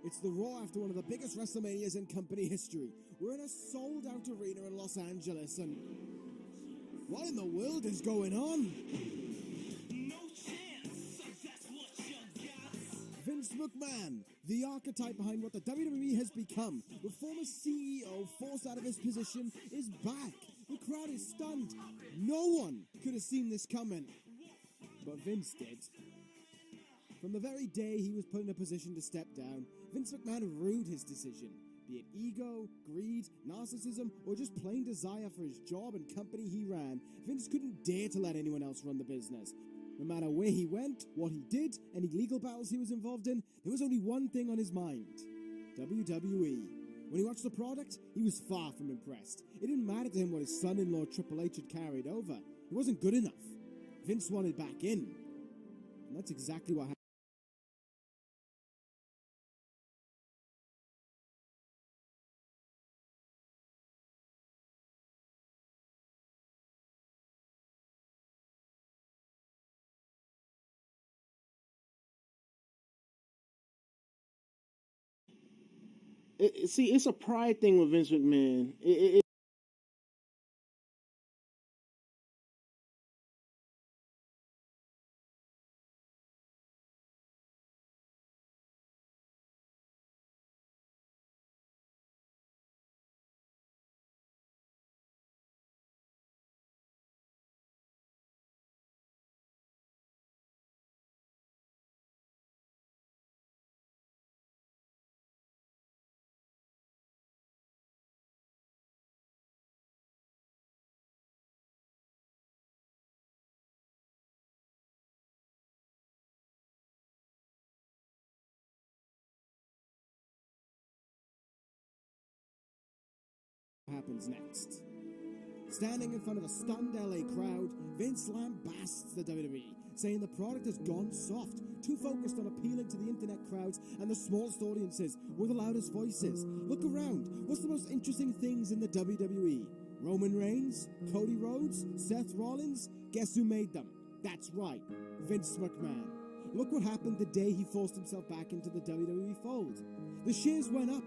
It's the Raw after one of the biggest WrestleManias in company history. We're in a sold-out arena in Los Angeles, and what in the world is going on? No chance, so that's what you got. Vince McMahon, the archetype behind what the WWE has become, the former CEO forced out of his position, is back. The crowd is stunned. No one could have seen this coming, but Vince did. From the very day he was put in a position to step down, Vince McMahon rued his decision. Be it ego, greed, narcissism, or just plain desire for his job and company he ran, Vince couldn't dare to let anyone else run the business. No matter where he went, what he did, any legal battles he was involved in, there was only one thing on his mind: WWE. When he watched the product, he was far from impressed. It didn't matter to him what his son-in-law Triple H had carried over. It wasn't good enough. Vince wanted back in. And that's exactly what happened. See, it's a pride thing with Vince McMahon. Happens next. Standing in front of a stunned LA crowd, Vince lambasts the WWE, saying the product has gone soft, too focused on appealing to the internet crowds and the smallest audiences with the loudest voices. Look around. What's the most interesting things in the WWE? Roman Reigns? Cody Rhodes? Seth Rollins? Guess who made them? That's right, Vince McMahon. Look what happened the day he forced himself back into the WWE fold. The shares went up.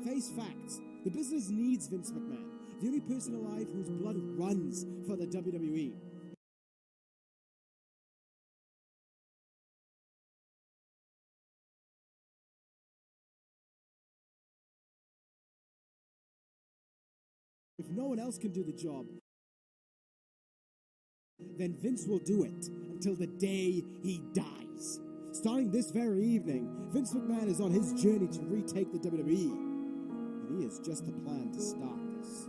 Face facts. The business needs Vince McMahon, the only person alive whose blood runs for the WWE. If no one else can do the job, then Vince will do it until the day he dies. Starting this very evening, Vince McMahon is on his journey to retake the WWE. He has just the plan to start this.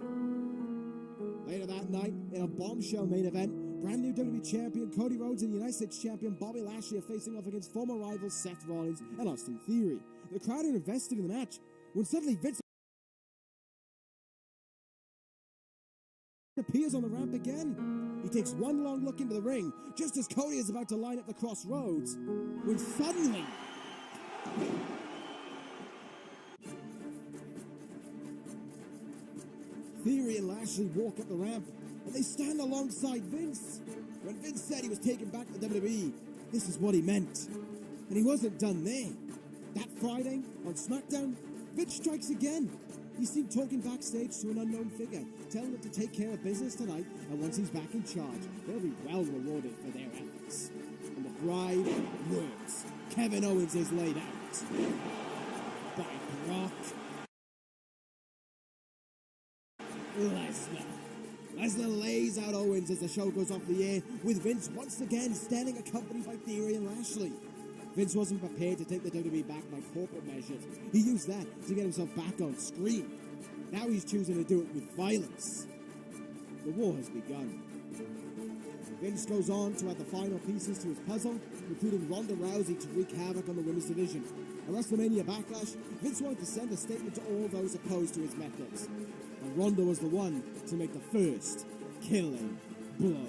Later that night, in a bombshell main event, brand new WWE Champion Cody Rhodes and United States Champion Bobby Lashley are facing off against former rivals Seth Rollins and Austin Theory. The crowd are invested in the match when suddenly Vince appears on the ramp again. He takes one long look into the ring just as Cody is about to line up the crossroads, when suddenly Theory and Lashley walk up the ramp, and they stand alongside Vince. When Vince said he was taking back the WWE, this is what he meant. And he wasn't done there. That Friday, on SmackDown, Vince strikes again. He's seen talking backstage to an unknown figure, telling him to take care of business tonight, and once he's back in charge, they'll be well rewarded for their efforts. And the bride works. Kevin Owens is laid out by Brock Lesnar. Lesnar lays out Owens as the show goes off the air, with Vince once again standing accompanied by Theory and Lashley. Vince wasn't prepared to take the WWE back by corporate measures. He used that to get himself back on screen. Now he's choosing to do it with violence. The war has begun. Vince goes on to add the final pieces to his puzzle, including Ronda Rousey to wreak havoc on the women's division. At WrestleMania Backlash, Vince wanted to send a statement to all those opposed to his methods. And Ronda was the one to make the first killing blow.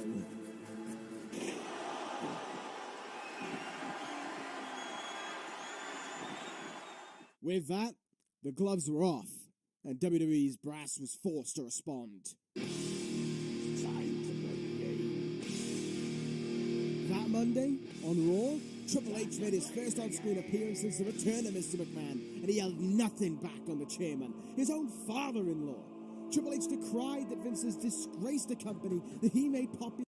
With that, the gloves were off, and WWE's brass was forced to respond. That Monday, on Raw, Triple H made his first on-screen appearance since the return of Mr. McMahon, and he held nothing back on the chairman, his own father-in-law. Triple H decried that Vince has disgraced the company that he made popular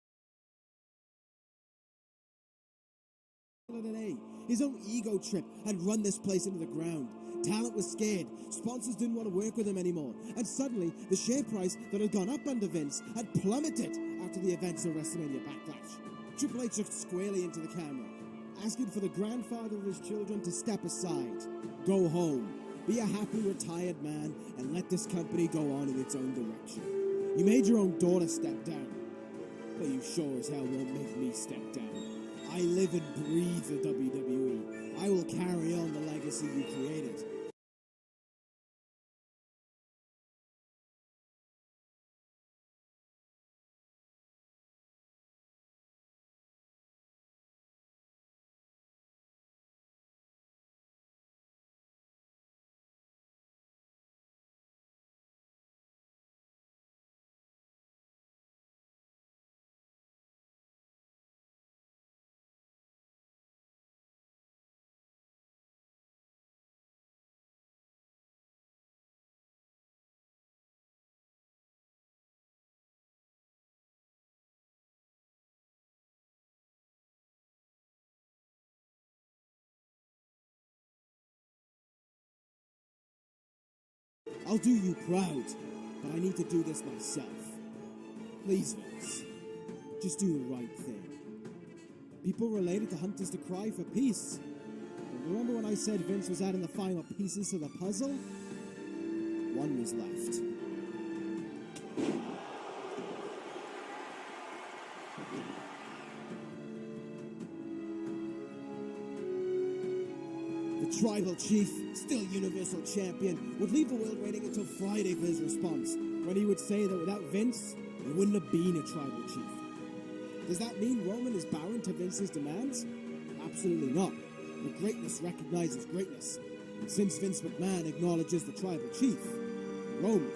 today. His own ego trip had run this place into the ground. Talent was scared, sponsors didn't want to work with him anymore, and suddenly the share price that had gone up under Vince had plummeted after the events of WrestleMania Backlash. Triple H looked squarely into the camera, asking for the grandfather of his children to step aside, go home, be a happy retired man, and let this company go on in its own direction. You made your own daughter step down, but you sure as hell won't make me step down. I live and breathe the WWE. I will carry on the legacy you created. I'll do you proud, but I need to do this myself. Please, Vince, just do the right thing. People related to Hunter's decry for peace. And remember when I said Vince was adding the final pieces to the puzzle? One was left. The Tribal Chief, still Universal Champion, would leave the world waiting until Friday for his response, when he would say that without Vince, there wouldn't have been a Tribal Chief. Does that mean Roman is bowing to Vince's demands? Absolutely not. But greatness recognizes greatness. And since Vince McMahon acknowledges the Tribal Chief, Roman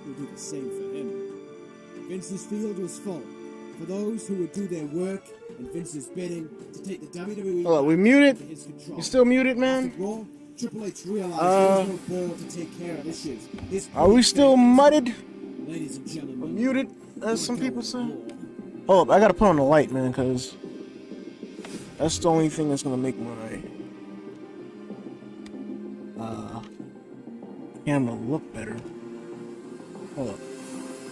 will do the same for him. Vince's field was full for those who would do their work and Vince's bidding to take the WWE. Oh, we muted? under his control. You still muted, man? After Raw, Triple H realized there was no ball to take care of issues. His Are we still mudded? Ladies and gentlemen, Or muted, as some people say? Hold up, I gotta put on the light, man, because that's the only thing that's gonna make my camera look better. Hold up.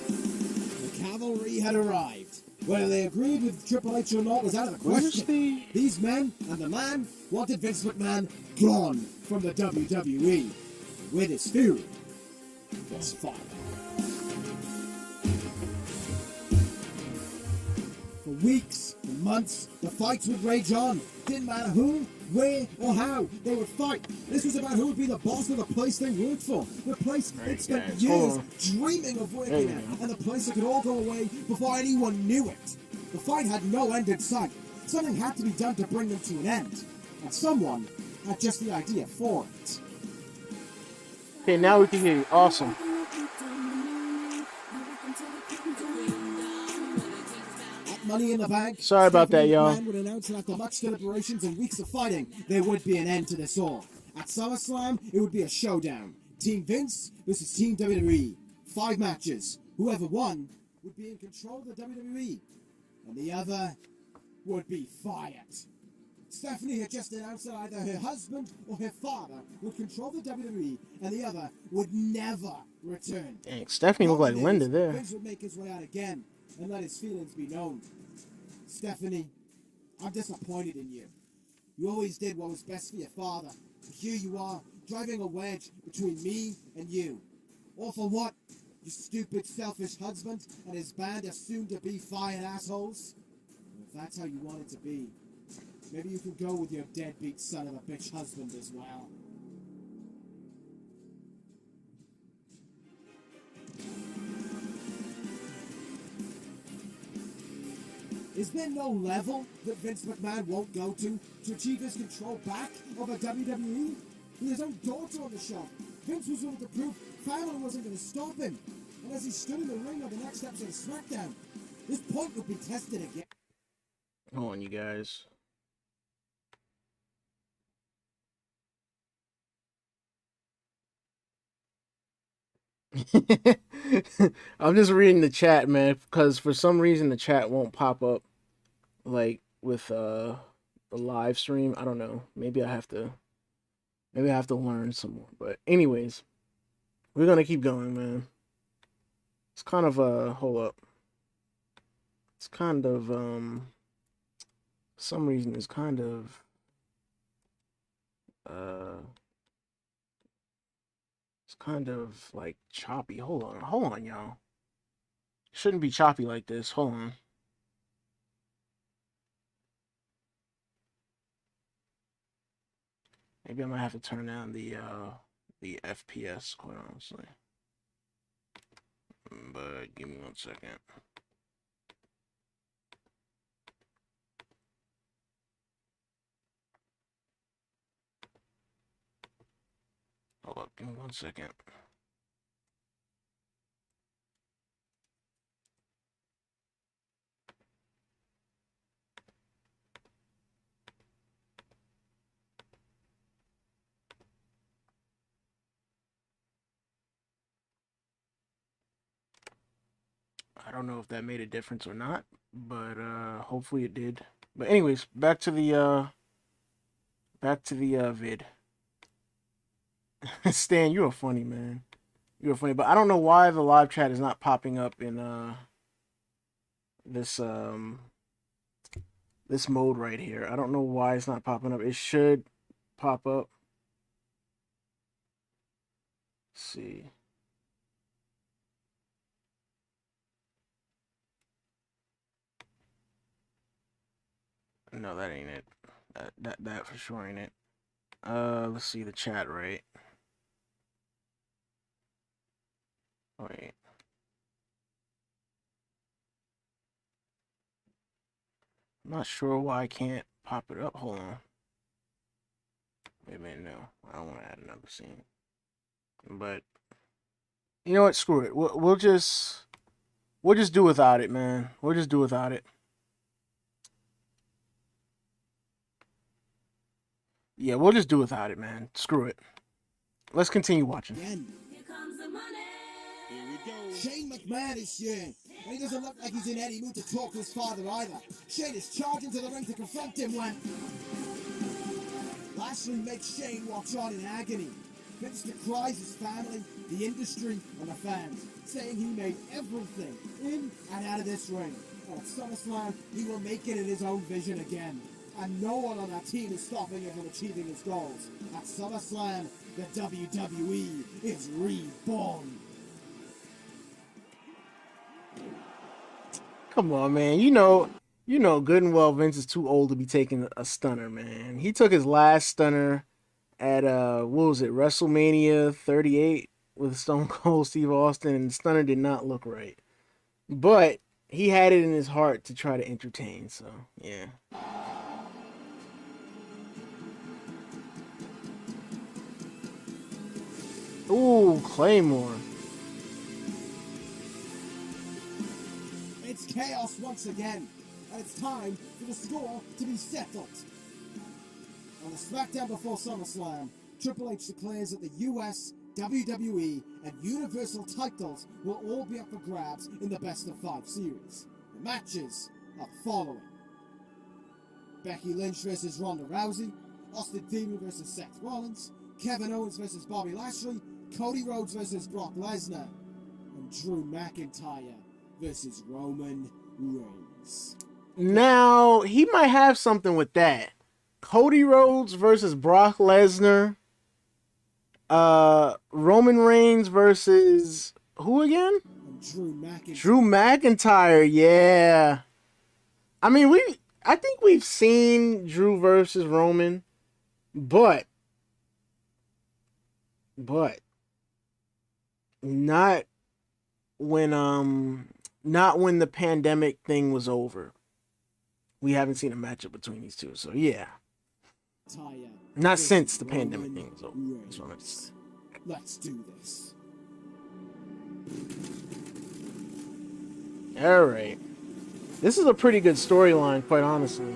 the cavalry had arrived. Whether they agreed with Triple H or not was out of the Where's question. the... These men and the man wanted Vince McMahon gone from the WWE. With his feud was fire. For weeks and months, the fights would rage on. Didn't matter who, where, or how they would fight. This was about who would be the boss of the place they worked for. The place they'd spent guys, years hold on. dreaming of There working you at. go. And the place that could all go away before anyone knew it. The fight had no end in sight. Something had to be done to bring them to an end. And someone had just the idea for it. Okay, now we can hear you. Awesome. At Money in the Bank, Sorry about that, Stephanie y'all. McMahon would announce that after much deliberations and weeks of fighting, there would be an end to this all. At SummerSlam, it would be a showdown. Team Vince versus Team WWE. 5 matches. Whoever won would be in control of the WWE. And the other would be fired. Stephanie had just announced that either her husband or her father would control the WWE, and the other would never return. Dang, Stephanie looked like Problem Linda is, there. Vince would make his way out again and let his feelings be known. Stephanie, I'm disappointed in you. You always did what was best for your father. But here you are, driving a wedge between me and you. All for what? Your stupid, selfish husband and his band of soon-to-be fired assholes? And if that's how you want it to be, maybe you can go with your deadbeat son of a bitch husband as well. Is there no level that Vince McMahon won't go to achieve his control back over WWE? With his own daughter on the show, Vince was willing to prove family wasn't going to stop him. And as he stood in the ring on the next episode of SmackDown, this point would be tested again. Hold on, you guys. I'm just reading the chat, man, because for some reason the chat won't pop up like with the live stream. I don't know. Maybe I have to learn some more. But anyways, we're gonna keep going, man. It's kind of hold up. It's kind of for some reason it's kind of uh it's kind of like choppy. Hold on, y'all. Shouldn't be choppy like this. Hold on. Maybe I might have to turn down the FPS, quite honestly. But give me 1 second. Hold up, give me 1 second. I don't know if that made a difference or not, but hopefully it did. But anyways, back to the vid. Stan, you're funny, man. You're funny, but I don't know why the live chat is not popping up in this this mode right here. I don't know why it's not popping up. It should pop up. Let's see. No, that ain't it. That for sure ain't it. Let's see the chat, right? Wait. I'm not sure why I can't pop it up. Hold on. Wait a minute, no. I don't want to add another scene. But you know what? Screw it. We'll just do without it, man. We'll just do without it. Yeah, we'll just do without it, man. Screw it. Let's continue watching. Again. Here comes the money. Here we go. Shane McMahon is here. And he doesn't look like he's in any mood to talk to his father either. Shane is charging to the ring to confront him when Lashley makes Shane watch on in agony. Vince decries his family, the industry, and the fans, saying he made everything in and out of this ring. And at SummerSlam, he will make it in his own vision again. And no one on that team is stopping him from achieving his goals. At SummerSlam, the WWE is reborn. Come on, man. You know good and well Vince is too old to be taking a stunner, man. He took his last stunner at what was it, WrestleMania 38 with Stone Cold Steve Austin, and the stunner did not look right. But he had it in his heart to try to entertain, so yeah. Ooh, Claymore. It's chaos once again, and it's time for the score to be settled. On the SmackDown before SummerSlam, Triple H declares that the US, WWE, and Universal titles will all be up for grabs in the Best of 5 series. The matches are the following: Becky Lynch versus Ronda Rousey, Austin Theory versus Seth Rollins, Kevin Owens versus Bobby Lashley, Cody Rhodes versus Brock Lesnar, and Drew McIntyre versus Roman Reigns. Now, he might have something with that. Cody Rhodes versus Brock Lesnar. Roman Reigns versus who again? And Drew McIntyre. Drew McIntyre, yeah. I mean, I think we've seen Drew versus Roman, but not when the pandemic thing was over. We haven't seen a matchup between these two, so yeah. Not since the pandemic thing was over. That's what I meant to say. Let's do this. All right. This is a pretty good storyline, quite honestly.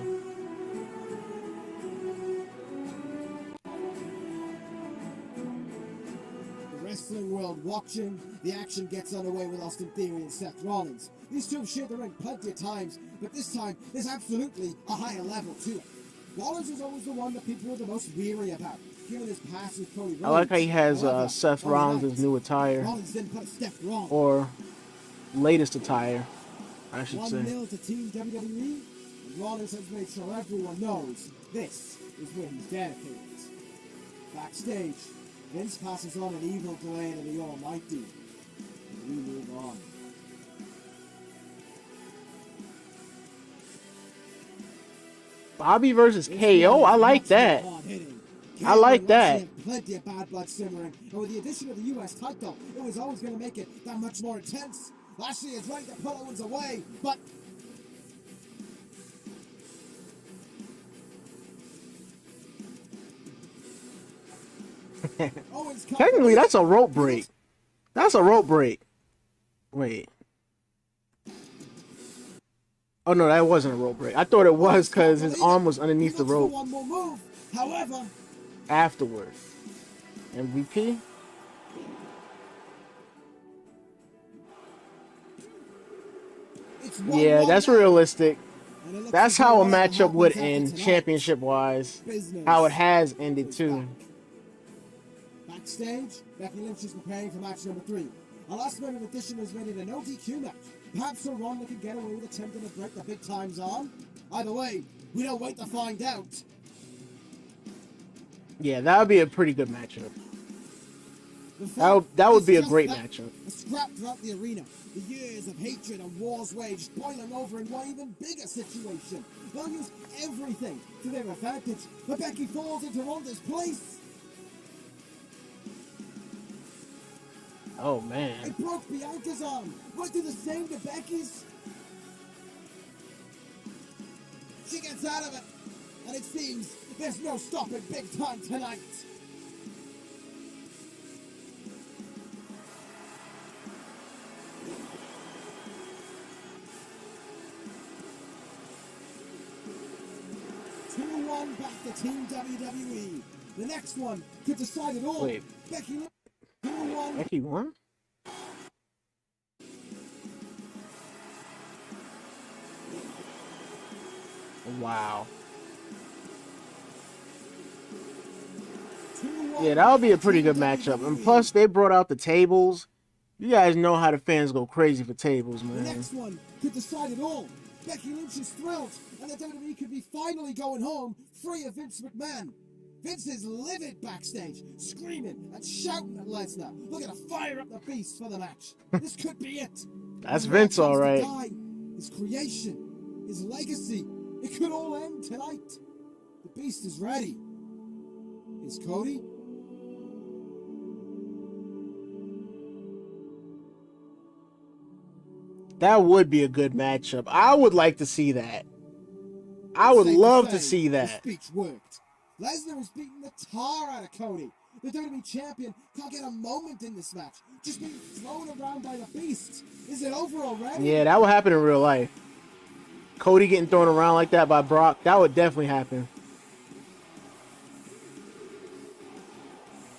The wrestling world watching. The action gets underway with Austin Theory and Seth Rollins. These two have shared the ring plenty of times, but this time there's absolutely a higher level to it. Rollins is always the one that people are the most weary about, given his past with Cody Rhodes. I like how he has However, Seth on the Rollins' night, new attire, Rollins didn't put a step wrong. or latest attire, I should say. 1-0 to Team WWE, and Rollins has made sure everyone knows this is where he's dedicated. Backstage, Vince passes on an evil glare to the Almighty, and we move on. Bobby versus KO, I like that. I like that. Plenty of bad blood simmering, and with the addition of the US title, it was always going to make it that much more intense. Lashley is ready to pull Owens away, but Owens Technically, that's a rope break. That's a rope break. Wait. Oh no, that wasn't a rope break. I thought it was because his arm was underneath the rope. One more move. However, Afterward. MVP? it's Yeah, that's realistic. And it looks That's as though how a whatever matchup would happens after end, tonight, championship wise. business How it has ended is too. back. Backstage, Becky Lynch is preparing for match number 3. A last minute addition has made it a no DQ match. Perhaps so Ronda could get away with attempting to break the big times on. Either way, we don't wait to find out. Yeah, that would be a pretty good matchup. The fact That would is be a just great that, matchup. A scrap throughout the arena. The years of hatred and wars waged boiling over in one even bigger situation. They'll use everything to their advantage, but Becky falls into Ronda's place. Oh man. It broke Bianca's arm. Might do the same to Becky's. She gets out of it, and it seems there's no stopping big time tonight. Two-one back to Team WWE. The next one could decide it all. Wait. Becky Lynch, 2-1. Becky won? Wow. 2-1. Yeah, that would be a pretty good Team matchup. And WWE. plus, they brought out the tables. You guys know how the fans go crazy for tables, The man. next one could decide it all. Becky Lynch is thrilled, and the WWE could be finally going home free of Vince McMahon. Vince is livid backstage, screaming and shouting at Lesnar, looking to fire up the beast for the match. This could be it. That's When Vince, comes all to right. die, his creation, his legacy, it could all end tonight. The beast is ready. Is Cody? That would be a good matchup. I would like to see that. I would Safe love to say, see the that. speech worked. Lesnar is beating the tar out of Cody. The WWE champion can't get a moment in this match. Just being thrown around by the beast. Is it over already? Yeah, that would happen in real life. Cody getting thrown around like that by Brock, that would definitely happen.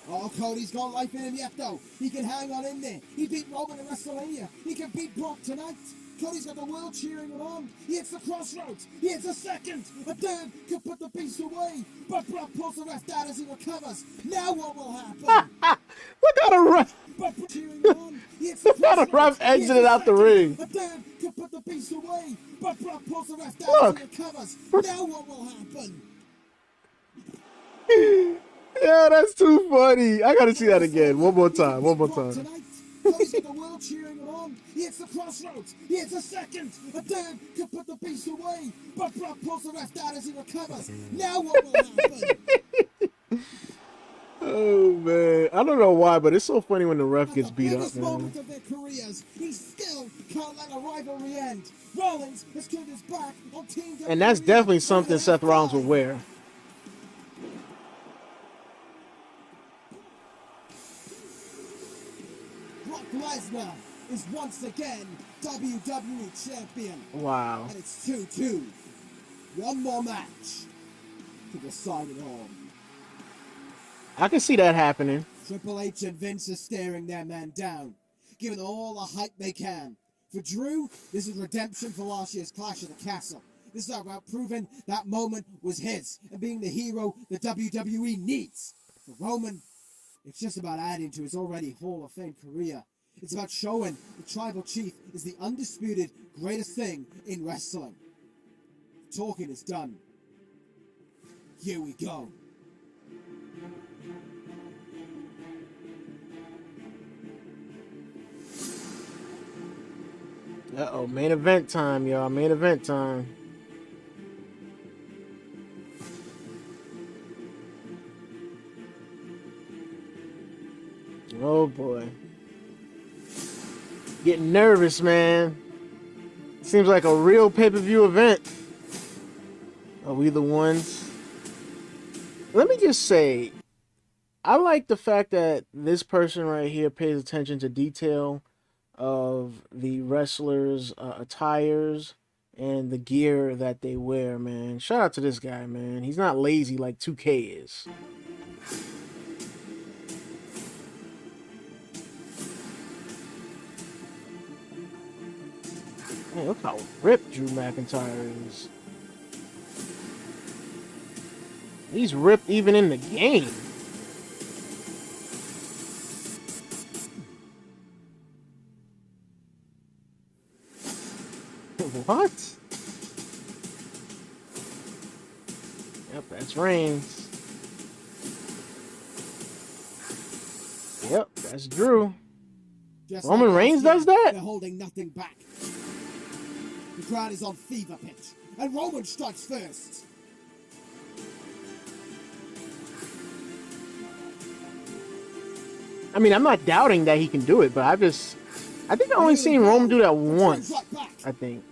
Oh, Cody's got life in him yet, though. He can hang on in there. He beat Roman in WrestleMania. He can beat Brock tonight. Cody's got the world cheering him on. He hits the crossroads. He hits a second. A third can put the beast away. But Brock pulls the ref down as he recovers. Now what will happen? Look how the ref, But Brock cheering him on. He hits the look how the crossroads. ref He hits exited a out the second. ring. A third can put the beast away. But Brock pulls the ref down Look. as he recovers. Now what will happen? Yeah, that's too funny. I gotta see that again. One more time. One more time. Tonight, Cody's got the world cheering him on. He hits the crossroads. He hits a second. A third can put the beast away. But Brock pulls the ref down as he recovers. Now what will happen? Oh man, I don't know why, but it's so funny when the ref At gets the beat up, biggest man. moment of their careers, he still can't let a rivalry end. Rollins has turned his back on Team WWE. And that's definitely something Seth Rollins would wear. Brock Lesnar is once again WWE champion. Wow. And it's 2-2. One more match to decide it all. I can see that happening. Triple H and Vince are staring their man down, giving them all the hype they can. For Drew, this is redemption for last year's Clash of the Castle. This is about proving that moment was his and being the hero the WWE needs. For Roman, it's just about adding to his already Hall of Fame career. It's about showing the Tribal Chief is the undisputed greatest thing in wrestling. The talking is done. Here we go. Uh-oh, main event time, y'all. Main event time. Oh, boy. Getting nervous, man. Seems like a real pay-per-view event. Are we the ones? Let me just say, I like the fact that this person right here pays attention to detail of the wrestlers' attires and the gear that they wear, man. Shout out to this guy, man. He's not lazy like 2K is. Man, look how ripped Drew McIntyre is. He's ripped even in the game. What? Yep, that's Reigns. Yep, that's Drew. Just Roman like Reigns last does year, that? They're holding nothing back. The crowd is on fever pitch, and Roman strikes first. I mean, I'm not doubting that he can do it, but I think I only seen Roman do that once. Right back. I think.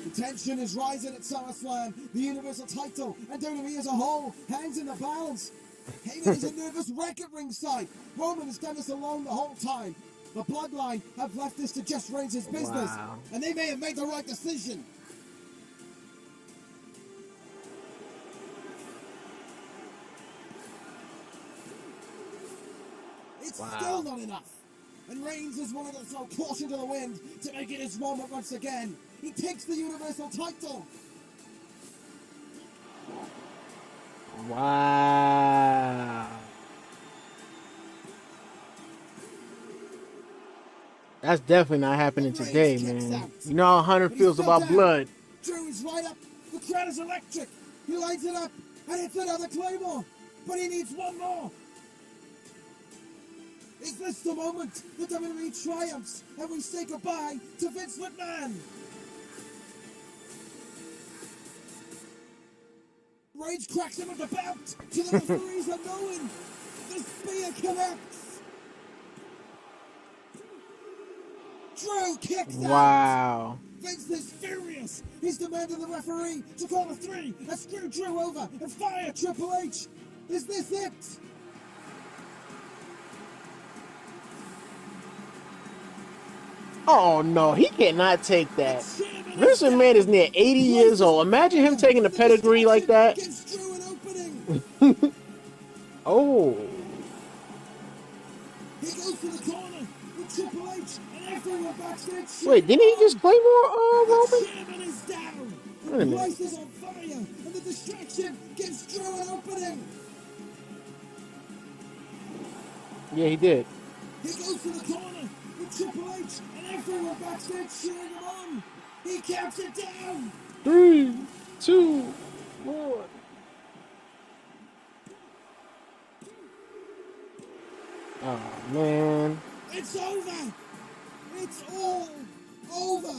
The tension is rising at SummerSlam. The Universal title and WWE as a whole hangs in the balance. Heyman is a nervous wreck at ringside. Roman has done this alone the whole time. The Bloodline have left this to just Reigns' business, Wow. and they may have made the right decision. It's Wow. still not enough. And Reigns is wanting to throw caution to the wind to make it his moment once again. He takes the Universal title. Wow. That's definitely not happening today, man. You know how Hunter feels about blood. Drew is right up. The crowd is electric. He lights it up and hits another Claymore. But he needs one more. Is this the moment the WWE triumphs and we say goodbye to Vince McMahon? Reigns cracks him with the belt to the referees are knowing. The spear connects. Drew kicks out. Wow. Vince is furious. He's demanding the referee to call a 3 and screw Drew over and fire Triple H. Is this it? Oh no, he cannot take that. Vince McMahon is near 80 years old. Imagine him taking a pedigree like that. Gives Drew an opening. Oh. He goes to the corner with Triple H and everyone backstage. Wait, didn't he just play more The Roman? chairman is down. Wait a The minute. place is on fire, and the distraction gives Drew an opening. Yeah, he did. He goes to the corner with Triple H and everyone backstage cheering him on. He counts it down. 3, 2, 1. Oh man. It's over. It's all over.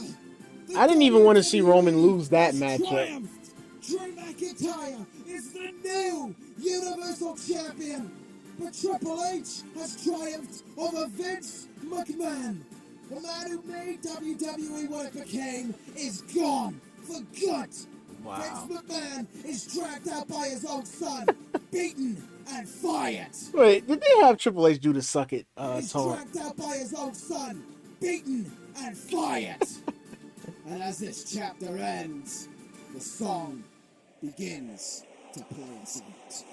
The I didn't even want to see WWE Roman lose that has matchup. triumphed. Drew McIntyre is the new Universal Champion. But Triple H has triumphed over Vince McMahon. The man who made WWE what it became is gone for good. Wow. Vince McMahon is dragged out by his own son, beaten and fired. Wait, did they have Triple H do the suck it He's taunt? dragged out by his own son, beaten and fired. And as this chapter ends, the song begins to play us out.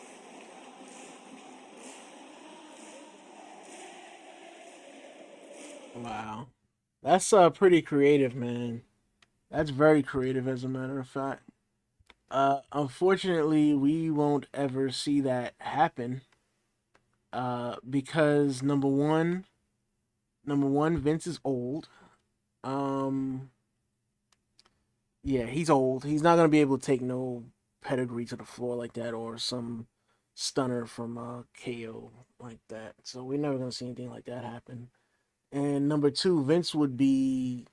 Wow. That's pretty creative, man. That's very creative, as a matter of fact. Unfortunately, we won't ever see that happen. Because number one, Vince is old. Um, yeah, he's old. He's not gonna be able to take no pedigree to the floor like that, or some stunner from KO like that. So we're never gonna see anything like that happen. And number two, Vince would be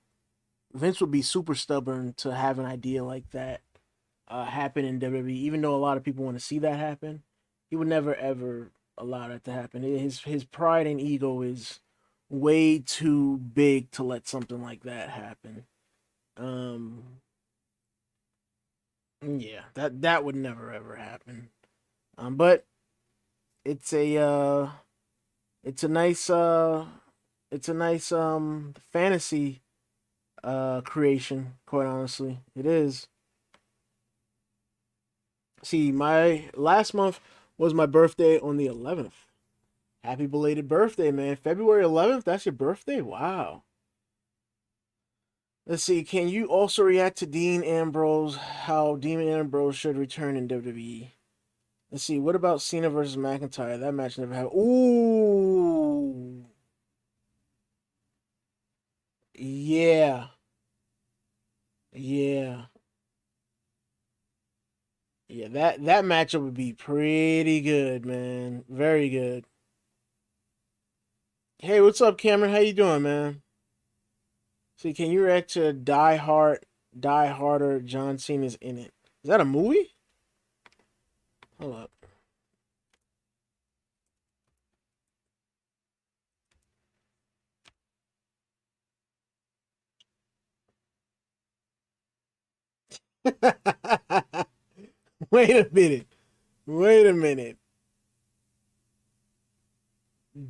super stubborn to have an idea like that happen in WWE. Even though a lot of people want to see that happen, he would never ever allow that to happen. His pride and ego is way too big to let something like that happen. Um, yeah, that would never ever happen. But it's a it's a nice fantasy creation, quite honestly. It is. See, my last month was my birthday on the 11th. Happy belated birthday, man. February 11th, that's your birthday? Wow. Let's see, can you also react to Dean Ambrose, how Dean Ambrose should return in WWE? Let's see, what about Cena versus McIntyre? That match never happened. Ooh. Yeah. Yeah. Yeah, that matchup would be pretty good, man. Very good. Hey, what's up, Cameron? How you doing, man? See, can you react to Die Harder? John Cena's in it. Is that a movie? Hold up. Wait a minute. Wait a minute.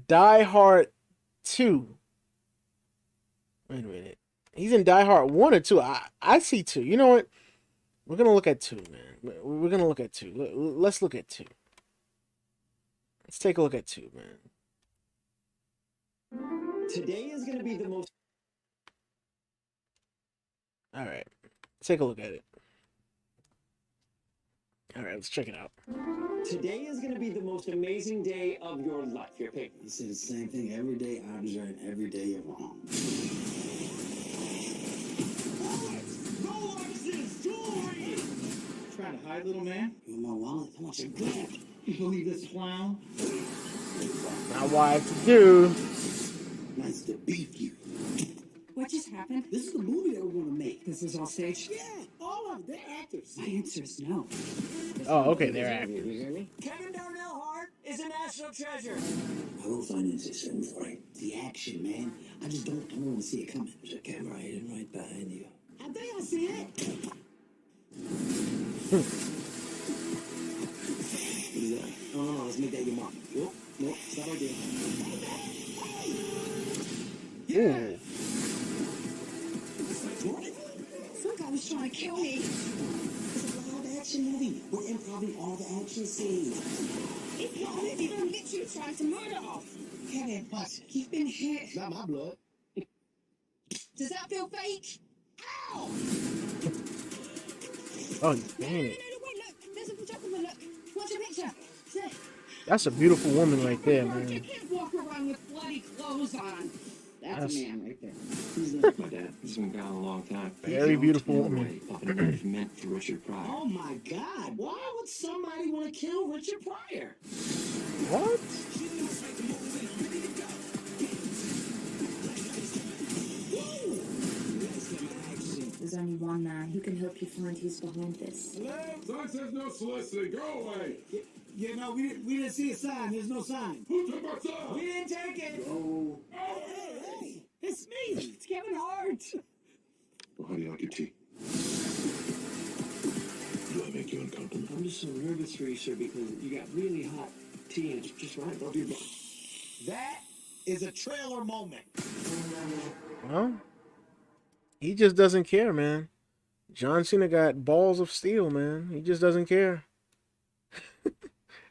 Die Hard 2. Wait a minute. He's in Die Hard 1 or 2. I see 2. You know what? We're going to look at 2, man. We're going to look at 2. Let's look at 2. Let's take a look at 2, man. Today is going to be the most. All right. Let's take a look at it. All right, let's check it out. Today is going to be the most amazing day of your life. Your pick. You say the same thing every day. I'm right, and every day you're wrong. Rolexes, jewelry. Trying to hide, little man? You want my wallet? I want your gun. You believe this clown? Not what I have to do. Nice to beat you. What just happened? This is the movie that we're gonna make. This is all staged? Yeah, all of them. They're actors. My answer is no. Oh, okay, they're actors. You hear me? Kevin Darnell Hart is a national treasure. I will finance this film for it. The action, man. I just don't want to see it coming. There's a camera hidden right behind you. I think I see it. What is that? Oh, no, let's make that your mark. Nope, stop right there. Ooh. Some guy was trying to kill me. It's a live action movie. We're improving all the action scenes. It's not movie. I'm literally trying to murder off. Kevin, watch it. You've been hit. Not my blood. Does that feel fake? Ow! Oh, No, dang it. wait, look. There's a photographer, look. Watch the picture. See? That's a beautiful woman right there, You man. can't walk around with bloody clothes on. That's a man right there. Who's that? My dad. He's been gone a long time. Very beautiful woman. Up in a meant for Richard Pryor. Oh my God! Why would somebody want to kill Richard Pryor? What? There's only one man who can help you find who's behind this. Sign says no soliciting. Go away. Yeah, no, we didn't see a sign. There's no sign. Who took my son? We didn't take it. Oh. Hey, it's me. It's Kevin Hart. Well, how do you like your tea? Do I make you uncomfortable? I'm just so nervous for you, sir, because you got really hot tea and it's just right above your butt. That is a trailer moment. Well, he just doesn't care, man. John Cena got balls of steel, man. He just doesn't care.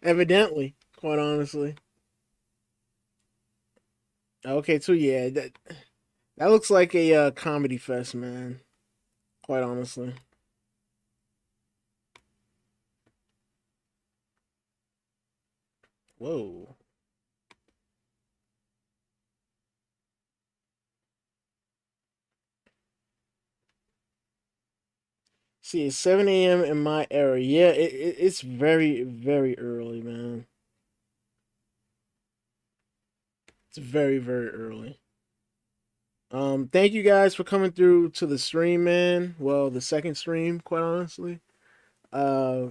Evidently, quite honestly. Okay, too. Yeah, that looks like a comedy fest, man. Quite honestly. Whoa. See, it's 7 a.m. in my area. Yeah, it's very, very early, man. It's very, very early. Thank you guys for coming through to the stream, man. Well, the second stream, quite honestly. Uh,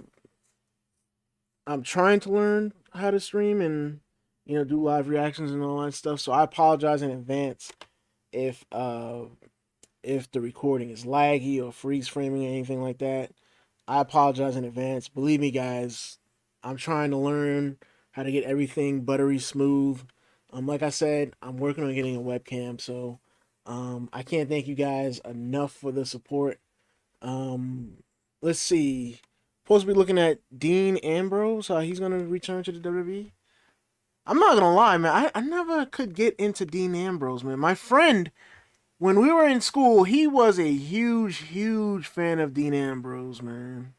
I'm trying to learn how to stream and do live reactions and all that stuff. So I apologize in advance if the recording is laggy or freeze framing or anything like that. I apologize in advance. Believe me, guys, I'm trying to learn how to get everything buttery smooth. Like I said, I'm working on getting a webcam, so I can't thank you guys enough for the support. Let's see. Supposed to be looking at Dean Ambrose. He's gonna return to the WWE. I'm not gonna lie, man. I never could get into Dean Ambrose, man. My friend, when we were in school, he was a huge, huge fan of Dean Ambrose, man.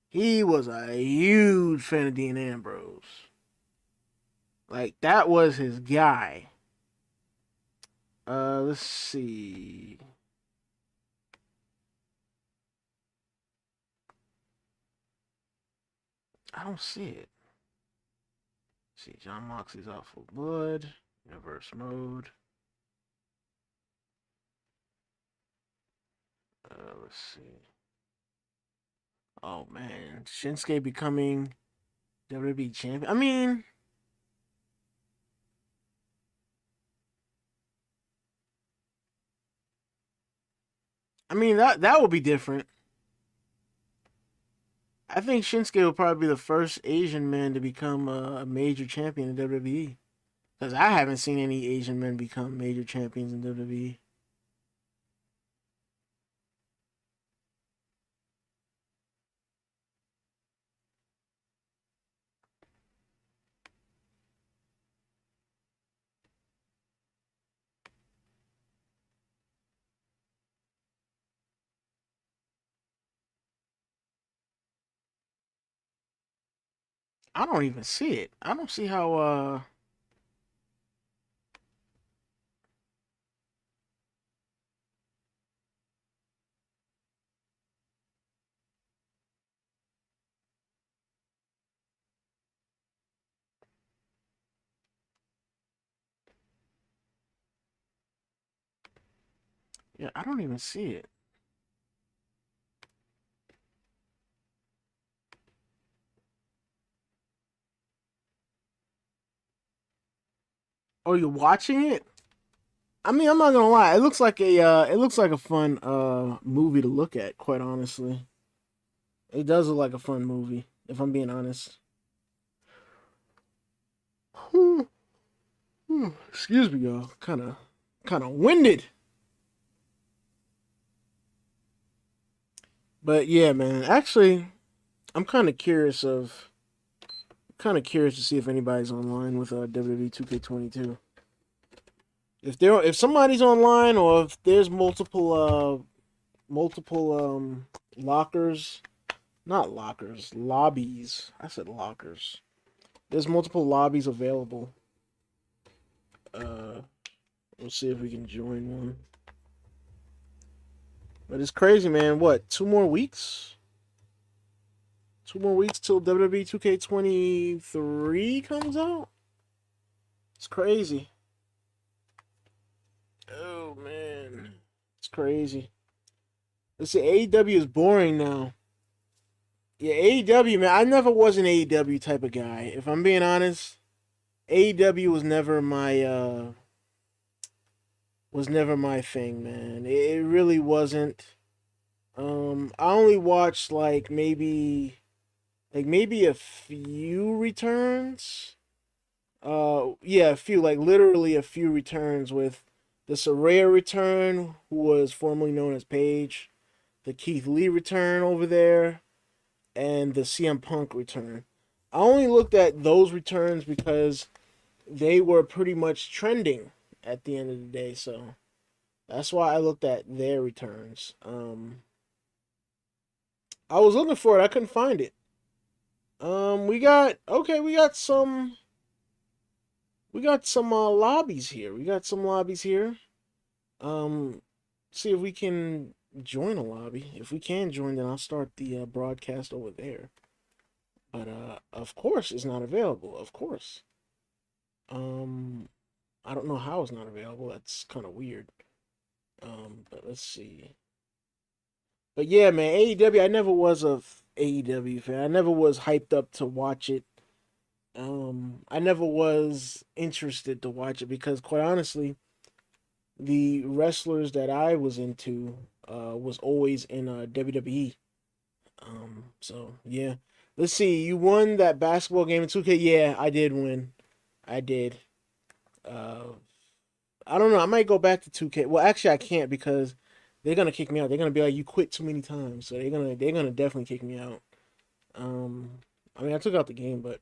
He was a huge fan of Dean Ambrose. Like, that was his guy. Let's see. I don't see it. Let's see, John Moxley's out for blood. Universe mode. Let's see. Oh man, Shinsuke becoming WWE champion. I mean that would be different. I think Shinsuke will probably be the first Asian man to become a major champion in WWE. Because I haven't seen any Asian men become major champions in WWE. I don't even see it. I don't see how yeah, I don't even see it. Oh, you're watching it? I mean, I'm not gonna lie. It looks like a fun movie to look at, quite honestly. It does look like a fun movie, if I'm being honest. Excuse me, y'all. Kind of winded. But yeah, man. Actually, I'm kind of curious to see if anybody's online with WWE 2K22. If somebody's online or if there's multiple lockers, not lockers, lobbies. I said lockers. There's multiple lobbies available. We'll see if we can join one. But it's crazy, man. What? 2 more weeks? 2 more weeks till WWE 2K23 comes out? It's crazy. Oh, man. It's crazy. Let's see, AEW is boring now. Yeah, AEW, man. I never was an AEW type of guy. If I'm being honest, AEW was never my thing, man. It really wasn't. I only watched like maybe a few returns. Yeah, a few, like literally a few returns with the Saraya return, who was formerly known as Paige. the Keith Lee return over there, and the CM Punk return. I only looked at those returns because they were pretty much trending at the end of the day, so that's why I looked at their returns. I was looking for it, I couldn't find it. We got some lobbies here. See if we can join a lobby. If we can join, then I'll start the broadcast over there. But of course it's not available. Of course. I don't know how it's not available. That's kind of weird. But let's see. But yeah, man, AEW. I never was a AEW fan. I never was hyped up to watch it. I never was interested to watch it because, quite honestly, the wrestlers that I was into was always in WWE. So yeah. Let's see. You won that basketball game in 2K. Yeah, I did win. I did. I don't know. I might go back to 2K. Well, actually, I can't because they're gonna kick me out. They're gonna be like, "You quit too many times," so they're gonna definitely kick me out. I mean, I took out the game, but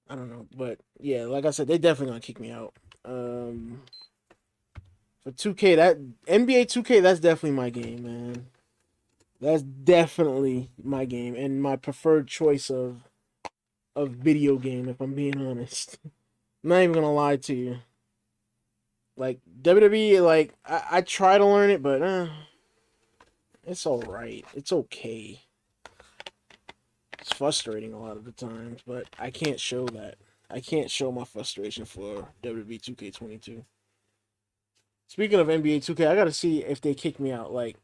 I don't know. But yeah, like I said, they definitely gonna kick me out. For 2K, that NBA 2K, that's definitely my game, man. That's definitely my game and my preferred choice of video game, if I'm being honest. I'm not even gonna lie to you. Like WWE, like I try to learn it, but it's alright. It's okay. It's frustrating a lot of the times, but I can't show that. I can't show my frustration for WWE 2K22. Speaking of NBA 2K, I gotta see if they kick me out. Like,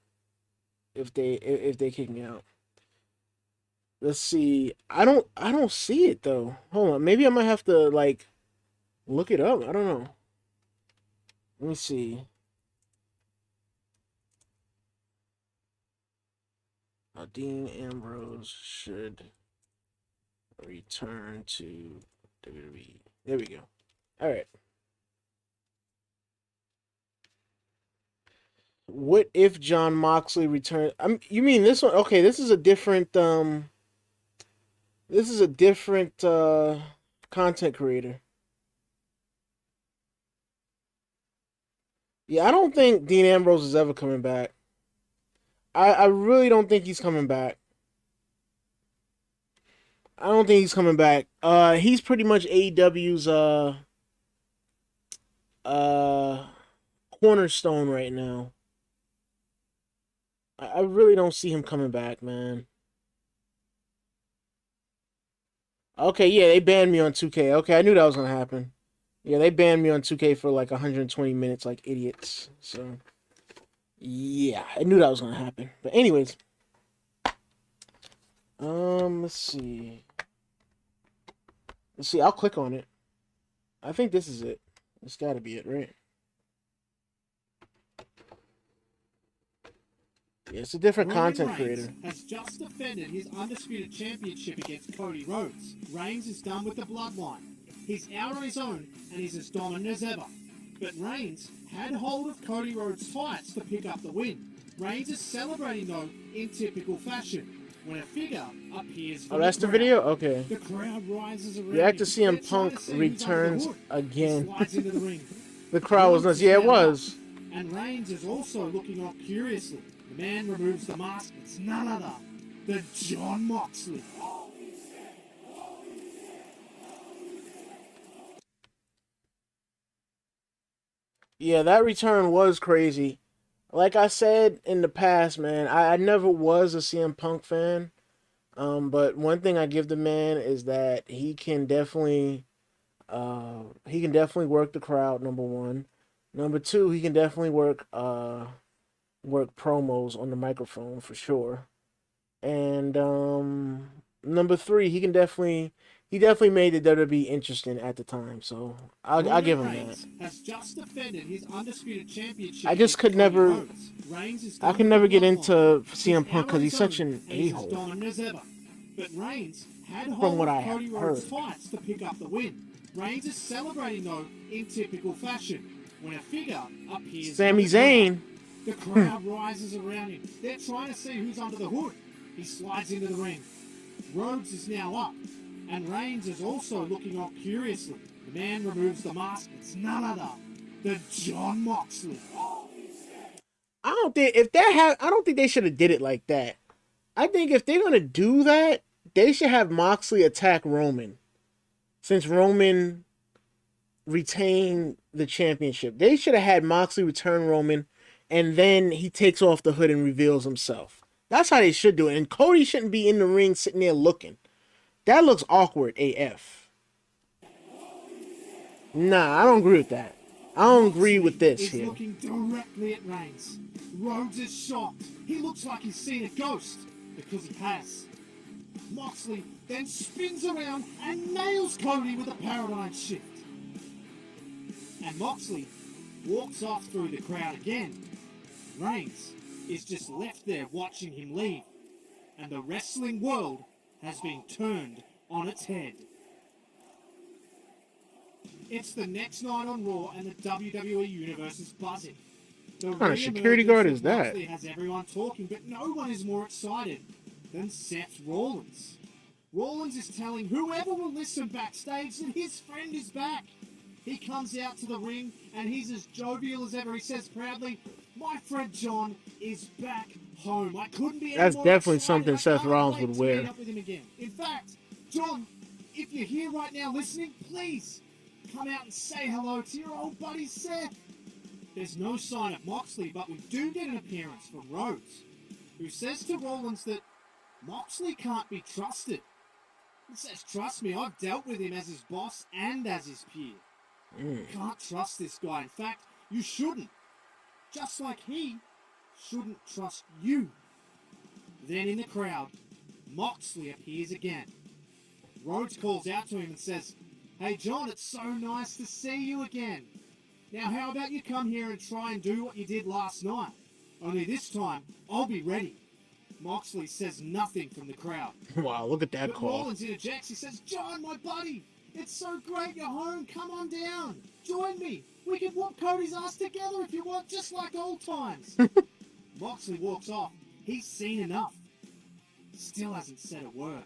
if they kick me out. Let's see. I don't see it though. Hold on. Maybe I might have to like look it up. I don't know. Let me see. Dean Ambrose should return to WWE. There we go. All right. What if John Moxley returned? You mean this one? Okay, this is a different content creator. Yeah, I don't think Dean Ambrose is ever coming back. I really don't think he's coming back. I don't think he's coming back. He's pretty much AEW's cornerstone right now. I really don't see him coming back, man. Okay, yeah, they banned me on 2K. Okay, I knew that was gonna happen. Yeah, they banned me on 2K for like 120 minutes like idiots. So, yeah, I knew that was gonna happen. But anyways, let's see. I'll click on it. I think this is it. It's gotta be it, right? Yeah, it's a different content creator. Has just defended his undisputed championship against Cody Rhodes. Reigns is done with the bloodline. He's out on his own and he's as dominant as ever. But Reigns had hold of Cody Rhodes' fights to pick up the win. Reigns is celebrating though in typical fashion when a figure appears. Oh, that's the video? Okay. The crowd rises around. The actor CM Punk returns again. The crowd was nuts. Yeah, it was. And Reigns is also looking on curiously. The man removes the mask. It's none other than John Moxley. Yeah, that return was crazy. Like I said in the past, man, I never was a CM Punk fan. But one thing I give the man is that he can definitely work the crowd, number one. Number two, he can definitely work promos on the microphone for sure. And number three, he definitely made the WWE interesting at the time. So I'll give him that. Has just defended his undisputed championship. I just could never get into CM Punk because he's such an a-hole. But Reigns had From what I Cody have Rhodes' heard. fights to pick up the win. Reigns is celebrating though in typical fashion when a figure appears. Sami Zayn. The crowd rises around him. They're trying to see who's under the hood. He slides into the ring. Rhodes is now up, and Reigns is also looking on curiously. The man removes the mask. It's none other than Jon Moxley. I don't think they should have did it like that. I think if they're gonna do that, they should have Moxley attack Roman. Since Roman retained the championship, they should have had Moxley return Roman, and then he takes off the hood and reveals himself. That's how they should do it. And Cody shouldn't be in the ring sitting there looking. That looks awkward AF. Nah, I don't agree with that. I don't agree with this He's here. looking directly at Reigns. Rhodes is shocked. He looks like he's seen a ghost, because he has. Moxley then spins around and nails Cody with a paradigm shift. And Moxley walks off through the crowd again. Reigns is just left there watching him leave. And the wrestling world has been turned on its head. It's the next night on Raw and the WWE Universe is buzzing. The What kind of security guard is that? Moxley has everyone talking, but no one is more excited than Seth Rollins. Rollins is telling whoever will listen backstage that his friend is back. He comes out to the ring and he's as jovial as ever. He says proudly, "My friend John is back home. I couldn't be any That's more definitely excited. something I Seth can't Rollins wait would to wear." meet up with him again." In fact, John, if you're here right now listening, please come out and say hello to your old buddy Seth. There's no sign of Moxley, but we do get an appearance from Rhodes, who says to Rollins that Moxley can't be trusted. He says, "Trust me, I've dealt with him as his boss and as his peer. You can't trust this guy. In fact, you shouldn't. Just like he shouldn't trust you." Then in the crowd, Moxley appears again. Rhodes calls out to him and says, "Hey John, it's so nice to see you again. Now how about you come here and try and do what you did last night? Only this time, I'll be ready." Moxley says nothing from the crowd. Wow, look at that But call. Rollins interjects. He says, "John, my buddy, it's so great you're home. Come on down. Join me. We can whoop Cody's ass together if you want, just like old times." Moxley walks off. He's seen enough. Still hasn't said a word.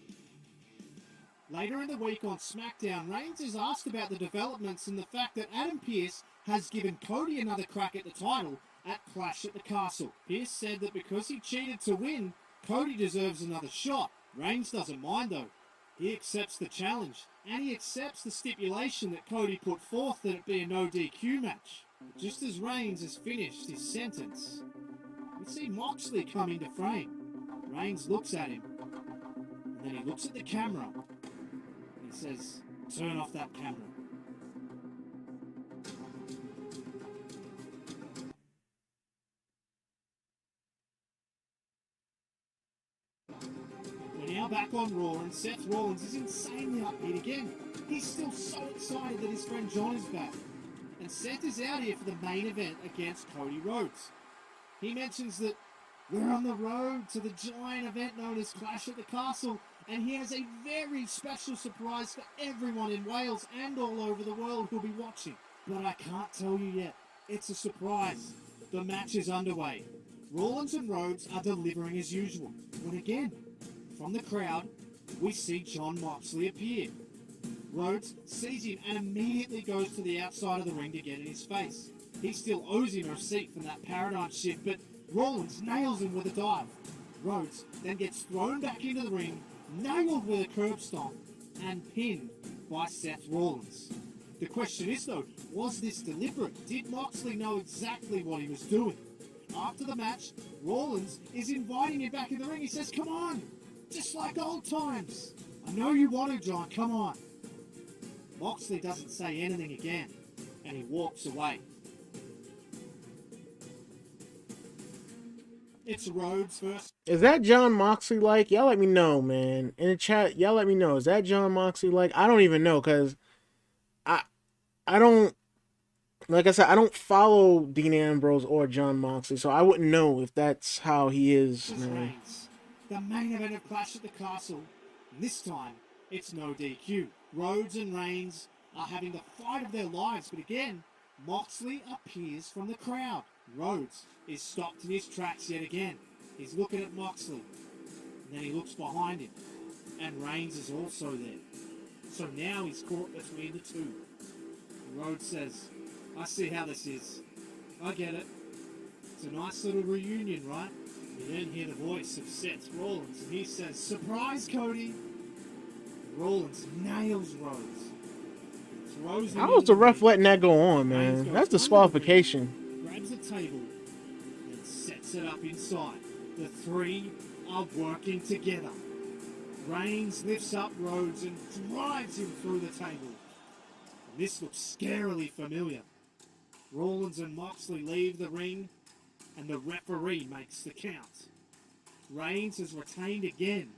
Later in the week on SmackDown, Reigns is asked about the developments and the fact that Adam Pearce has given Cody another crack at the title at Clash at the Castle. Pearce said that because he cheated to win, Cody deserves another shot. Reigns doesn't mind though. He accepts the challenge, and he accepts the stipulation that Cody put forth that it be a no DQ match. Just as Reigns has finished his sentence, we see Moxley come into frame. Reigns looks at him, and then he looks at the camera, and he says, "Turn off that camera." We're now back on Raw, and Seth Rollins is insanely upbeat again. He's still so excited that his friend John is back. And Seth is out here for the main event against Cody Rhodes. He mentions that we're on the road to the giant event known as Clash at the Castle, and he has a very special surprise for everyone in Wales and all over the world who'll be watching. But I can't tell you yet. It's a surprise. The match is underway. Rollins and Rhodes are delivering as usual. When again, from the crowd, we see Jon Moxley appear. Rhodes sees him and immediately goes to the outside of the ring to get in his face. He still owes him a receipt from that paradigm shift, but Rollins nails him with a dive. Rhodes then gets thrown back into the ring, nailed with a curb stomp, and pinned by Seth Rollins. The question is though, was this deliberate? Did Moxley know exactly what he was doing? After the match, Rollins is inviting him back in the ring. He says, "Come on, just like old times. I know you want to, John, come on." Moxley doesn't say anything again, and he walks away. It's Rhodes first. Is that Jon Moxley like? Y'all let me know, man. In the chat, y'all let me know. Is that Jon Moxley like? I don't even know, because I don't, like I said, I don't follow Dean Ambrose or Jon Moxley, so I wouldn't know if that's how he is, This man. Reigns, the main event of Clash at the Castle. And this time, it's no DQ. Rhodes and Reigns are having the fight of their lives, but again, Moxley appears from the crowd. Rhodes is stopped in his tracks yet again. He's looking at Moxley. And then he looks behind him. And Reigns is also there. So now he's caught between the two. Rhodes says, I see how this is. I get it. It's a nice little reunion, right? You then hear the voice of Seth Rollins, and he says, surprise, Cody! Rollins nails Rhodes. Throws him How was into the ref ring. letting that go on, Reigns man? goes That's under the disqualification. ring, grabs a table, and sets it up inside. The three are working together. Reigns lifts up Rhodes and drives him through the table. And this looks scarily familiar. Rollins and Moxley leave the ring, and the referee makes the count. Reigns is retained again,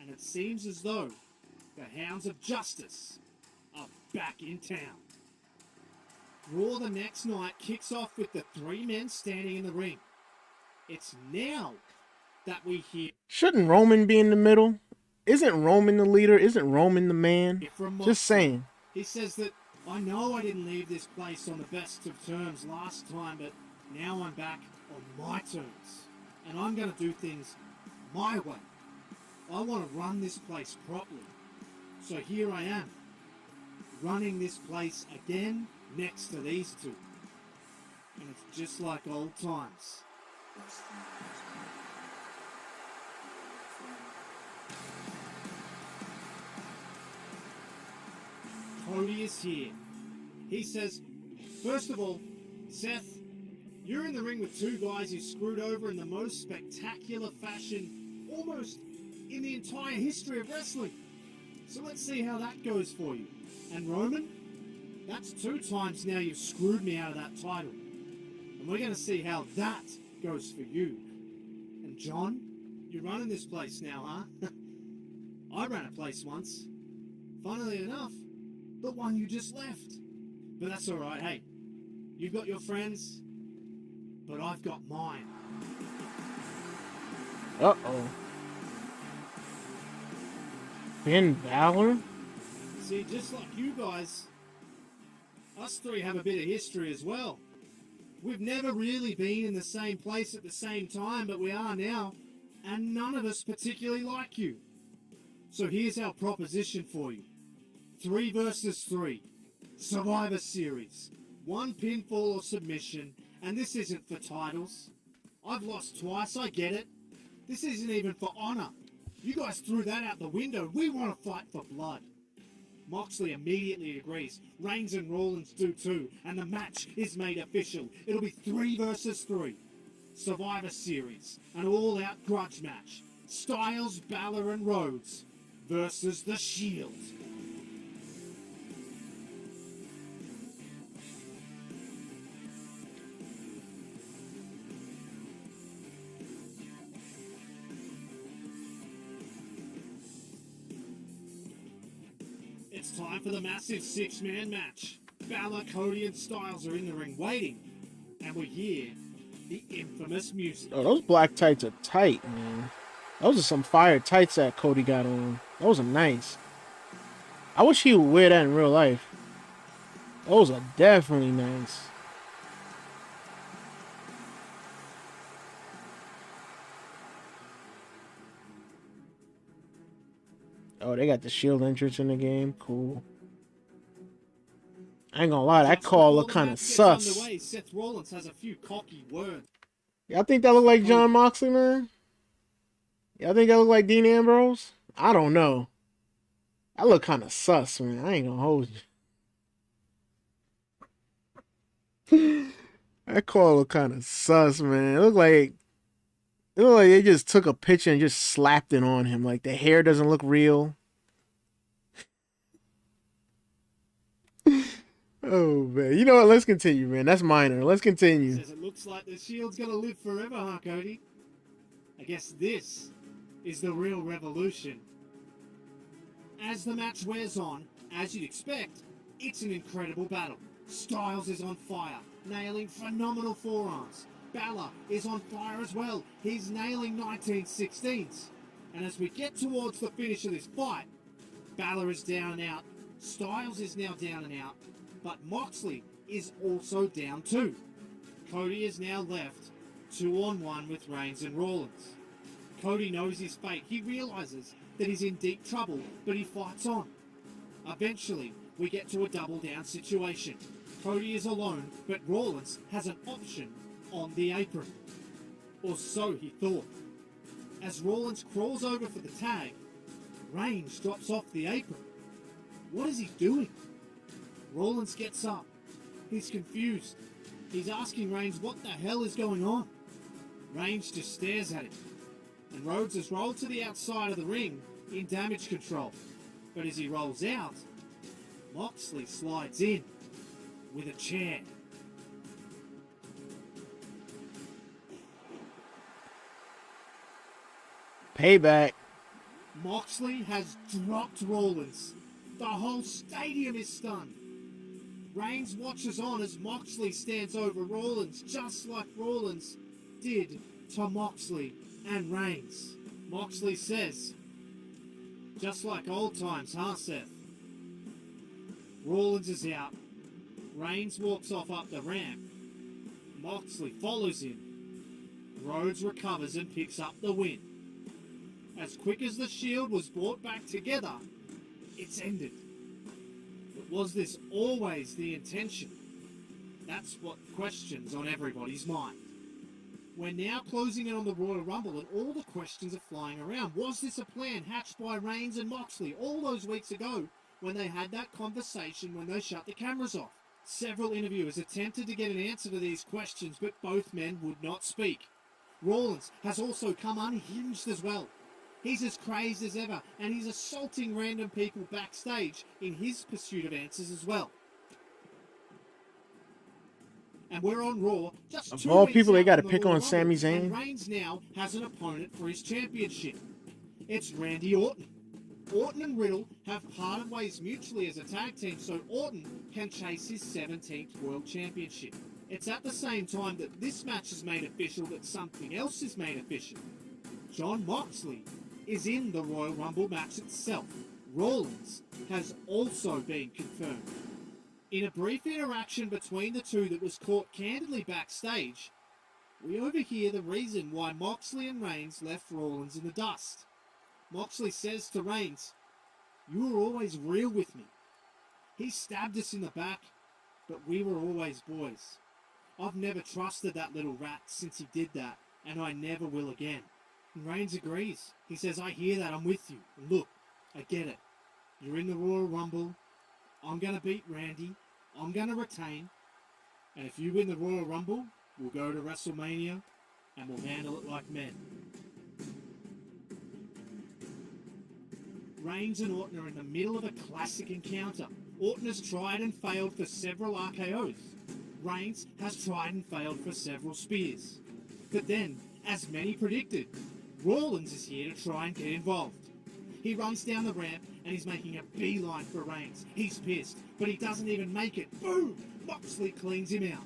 and it seems as though the Hounds of Justice are back in town. Raw the next night kicks off with the three men standing in the ring. It's now that we hear Shouldn't Roman be in the middle? Isn't Roman the leader? Isn't Roman the man? it from Just Moxley. saying. He says that, I know I didn't leave this place on the best of terms last time, but now I'm back on my terms. And I'm going to do things my way. I want to run this place properly. So here I am, running this place again next to these two. And it's just like old times. Cody is here. He says, first of all, Seth, you're in the ring with two guys you screwed over in the most spectacular fashion, almost in the entire history of wrestling. So let's see how that goes for you. And Roman, that's 2 times now you've screwed me out of that title. And we're going to see how that goes for you. And John, you're running this place now, huh? I ran a place once. Funnily enough, the one you just left. But that's alright, hey. You've got your friends, but I've got mine. Uh-oh. Finn Balor? See, just like you guys, us three have a bit of history as well. We've never really been in the same place at the same time, but we are now, and none of us particularly like you. So here's our proposition for you. 3 versus 3. Survivor Series. 1 pinfall or submission, and this isn't for titles. I've lost twice, I get it. This isn't even for honor. You guys threw that out the window. We want to fight for blood. Moxley immediately agrees. Reigns and Rollins do too, and the match is made official. It'll be 3 versus 3. Survivor Series, an all-out grudge match. Styles, Balor, and Rhodes versus The Shield. It's time for the massive 6-man match. Balor, Cody, and Styles are in the ring waiting, and we hear the infamous music. Oh, those black tights are tight, man. Those are some fire tights that Cody got on. Those are nice. I wish he would wear that in real life. Those are definitely nice. Oh, they got the Shield entrance in the game. Cool. I ain't gonna lie, that Just call before look the kind of match gets sus. underway, Seth Rollins has a few cocky words. Y'all think that look like John Moxley, man? Y'all think that look like Dean Ambrose? I don't know. That look kind of sus, man. I ain't gonna hold you. That call look kind of sus, man. It looked like they just took a picture and just slapped it on him. Like the hair doesn't look real. Oh man, you know what? Let's continue, man. That's minor. Let's continue. Says it looks like the Shield's gonna live forever, huh, Cody? I guess this is the real revolution. As the match wears on, as you'd expect, it's an incredible battle. Styles is on fire, nailing phenomenal forearms. Balor is on fire as well. He's nailing 1916s. And as we get towards the finish of this fight, Balor is down and out. Styles is now down and out. But Moxley is also down too. Cody is now left 2-on-1 with Reigns and Rollins. Cody knows his fate. He realizes that he's in deep trouble, but he fights on. Eventually, we get to a double down situation. Cody is alone, but Rollins has an option on the apron. Or so he thought. As Rollins crawls over for the tag, Reigns drops off the apron. What is he doing? Rollins gets up. He's confused. He's asking Reigns what the hell is going on. Reigns just stares at him. And Rhodes has rolled to the outside of the ring in damage control. But as he rolls out, Moxley slides in with a chair. Payback. Moxley has dropped Rollins. The whole stadium is stunned. Reigns watches on as Moxley stands over Rollins, just like Rollins did to Moxley and Reigns. Moxley says, just like old times, huh, Seth? Rollins is out. Reigns walks off up the ramp. Moxley follows him. Rhodes recovers and picks up the win. As quick as the Shield was brought back together, it's ended. But was this always the intention? That's what questions on everybody's mind. We're now closing in on the Royal Rumble and all the questions are flying around. Was this a plan hatched by Reigns and Moxley all those weeks ago when they had that conversation when they shut the cameras off? Several interviewers attempted to get an answer to these questions, but both men would not speak. Rollins has also come unhinged as well. He's as crazed as ever, and he's assaulting random people backstage in his pursuit of answers as well. And we're on Raw. Just Of 2 all weeks people, they out got to from the pick Royal on Rumble, Sami and Zayn. Reigns now has an opponent for his championship. It's Randy Orton. Orton and Riddle have parted ways mutually as a tag team, so Orton can chase his 17th World Championship. It's at the same time that this match is made official that something else is made official. Jon Moxley is in the Royal Rumble match itself. Rollins has also been confirmed. In a brief interaction between the two that was caught candidly backstage, we overhear the reason why Moxley and Reigns left Rollins in the dust. Moxley says to Reigns, "You were always real with me. He stabbed us in the back, but we were always boys. I've never trusted that little rat since he did that, and I never will again." And Reigns agrees. He says, "I hear that, I'm with you. And look, I get it. You're in the Royal Rumble. I'm going to beat Randy. I'm going to retain. And if you win the Royal Rumble, we'll go to WrestleMania and we'll handle it like men." Reigns and Orton are in the middle of a classic encounter. Orton has tried and failed for several RKOs. Reigns has tried and failed for several spears. But then, as many predicted, Rollins is here to try and get involved. He runs down the ramp and he's making a beeline for Reigns. He's pissed, but he doesn't even make it. Boom! Moxley cleans him out.